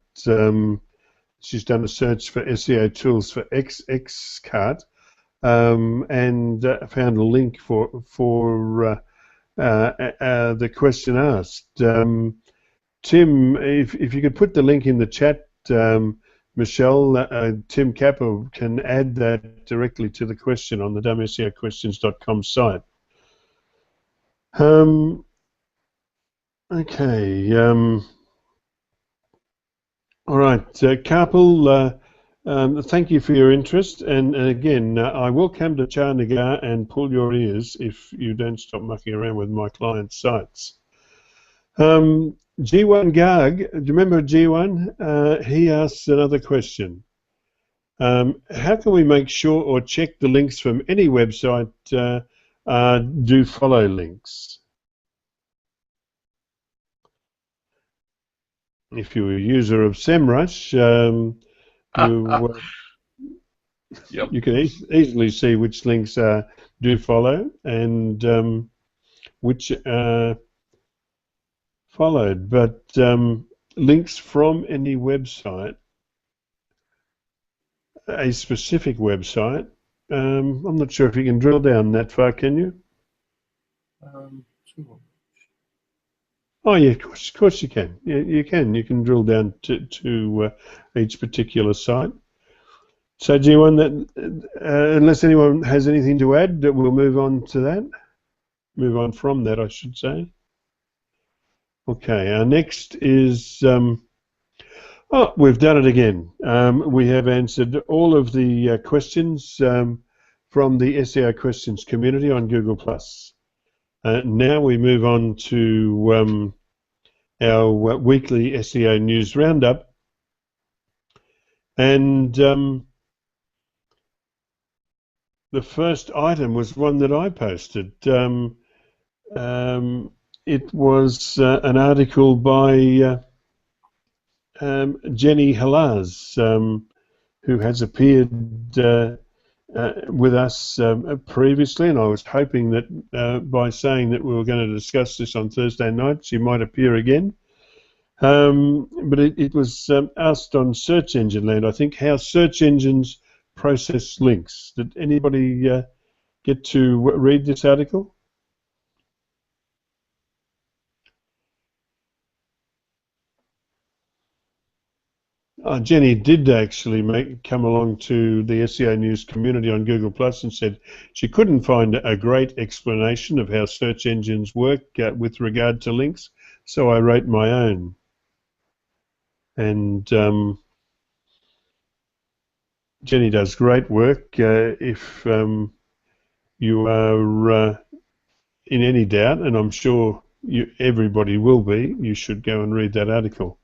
She's done a search for SEO tools for XCart and found a link for the question asked. Tim, if you could put the link in the chat, Michelle, Tim Kappa can add that directly to the question on the SEOquestions.com site. Okay. All right, Kapil, thank you for your interest, and again, I will come to Chandigarh and pull your ears if you don't stop mucking around with my client sites. G1 Garg, do you remember G1? He asks another question. How can we make sure or check the links from any website do follow links? If you're a user of SEMrush, you can easily see which links do follow and which followed, but links from any website, a specific website, I'm not sure if you can drill down that far, can you? Sure. Oh yeah, of course you can. Yeah, you can drill down to each particular site. So G1, that unless anyone has anything to add, we'll move on to that. Move on from that, I should say. Okay, our next is, oh, we've done it again. We have answered all of the questions from the SEO Questions Community on Google+. Now we move on to our weekly SEO News Roundup. And the first item was one that I posted. It was an article by Jenny Halaz, who has appeared with us previously, and I was hoping that by saying that we were going to discuss this on Thursday night, she might appear again. But it was asked on Search Engine Land, I think, how search engines process links. Did anybody get to read this article? Jenny did actually come along to the SEO News community on Google Plus and said she couldn't find a great explanation of how search engines work with regard to links, so I wrote my own. And Jenny does great work. If you are in any doubt, and I'm sure everybody will be, you should go and read that article.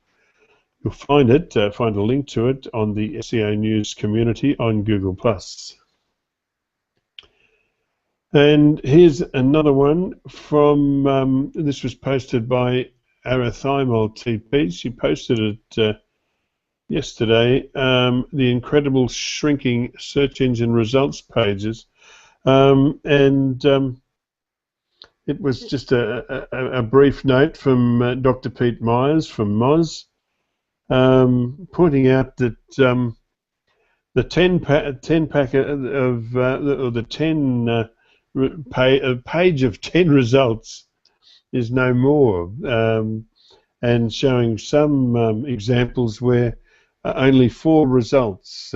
You'll find a link to it on the SEO News community on Google+. And here's another one from, this was posted by Arathymol TP. She posted it yesterday, the incredible shrinking search engine results pages. It was just a brief note from Dr. Pete Myers from Moz, pointing out that the 10 packet of or the 10 page of 10 results is no more, and showing some examples where only 4 results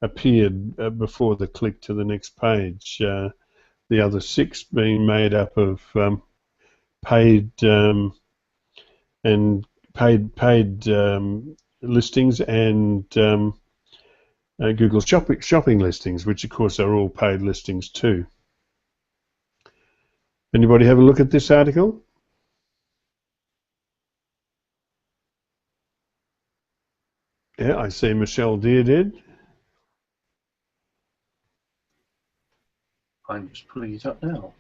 appeared before the click to the next page. The other 6 being made up of paid listings and Google shopping listings, which of course are all paid listings too. Anybody have a look at this article? Yeah, I see Michelle Deere did. I'm just pulling it up now.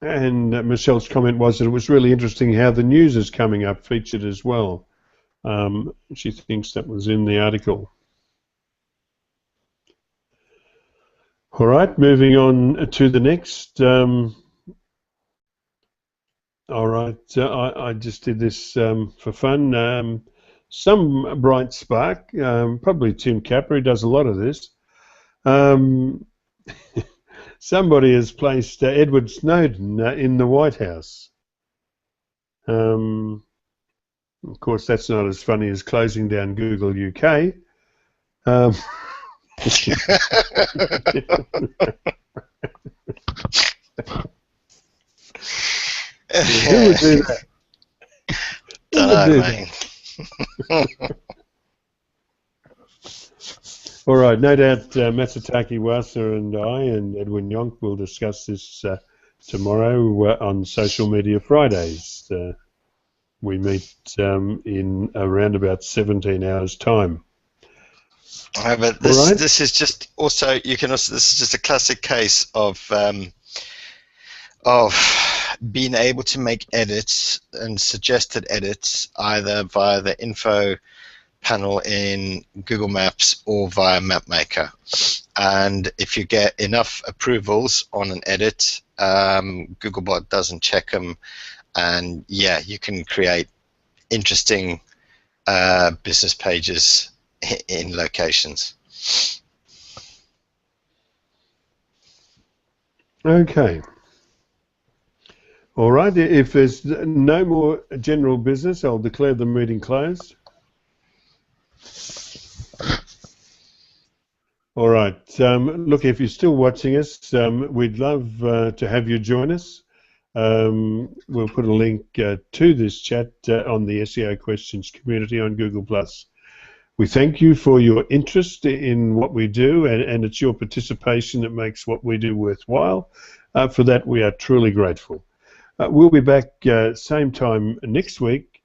And Michelle's comment was that it was really interesting how the news is coming up featured as well. She thinks that was in the article. All right, moving on to the next. All right, I just did this for fun. Some bright spark, probably Tim Capper, who does a lot of this. Somebody has placed Edward Snowden in the White House. Of course, that's not as funny as closing down Google UK. Who would do that? All right, no doubt Matsutake Wasa and I and Edwin Yonk will discuss this tomorrow on Social Media Fridays. We meet in around about 17 hours' time. But this is just also, this is just a classic case of being able to make edits and suggested edits either via the info panel in Google Maps or via MapMaker. And if you get enough approvals on an edit, Googlebot doesn't check them, and yeah, you can create interesting business pages in locations. Okay. All right, if there's no more general business, I'll declare the meeting closed. All right, look, if you're still watching us, we'd love to have you join us. We'll put a link to this chat on the SEO Questions Community on Google+. We thank you for your interest in what we do, and it's your participation that makes what we do worthwhile. For that, we are truly grateful. We'll be back same time next week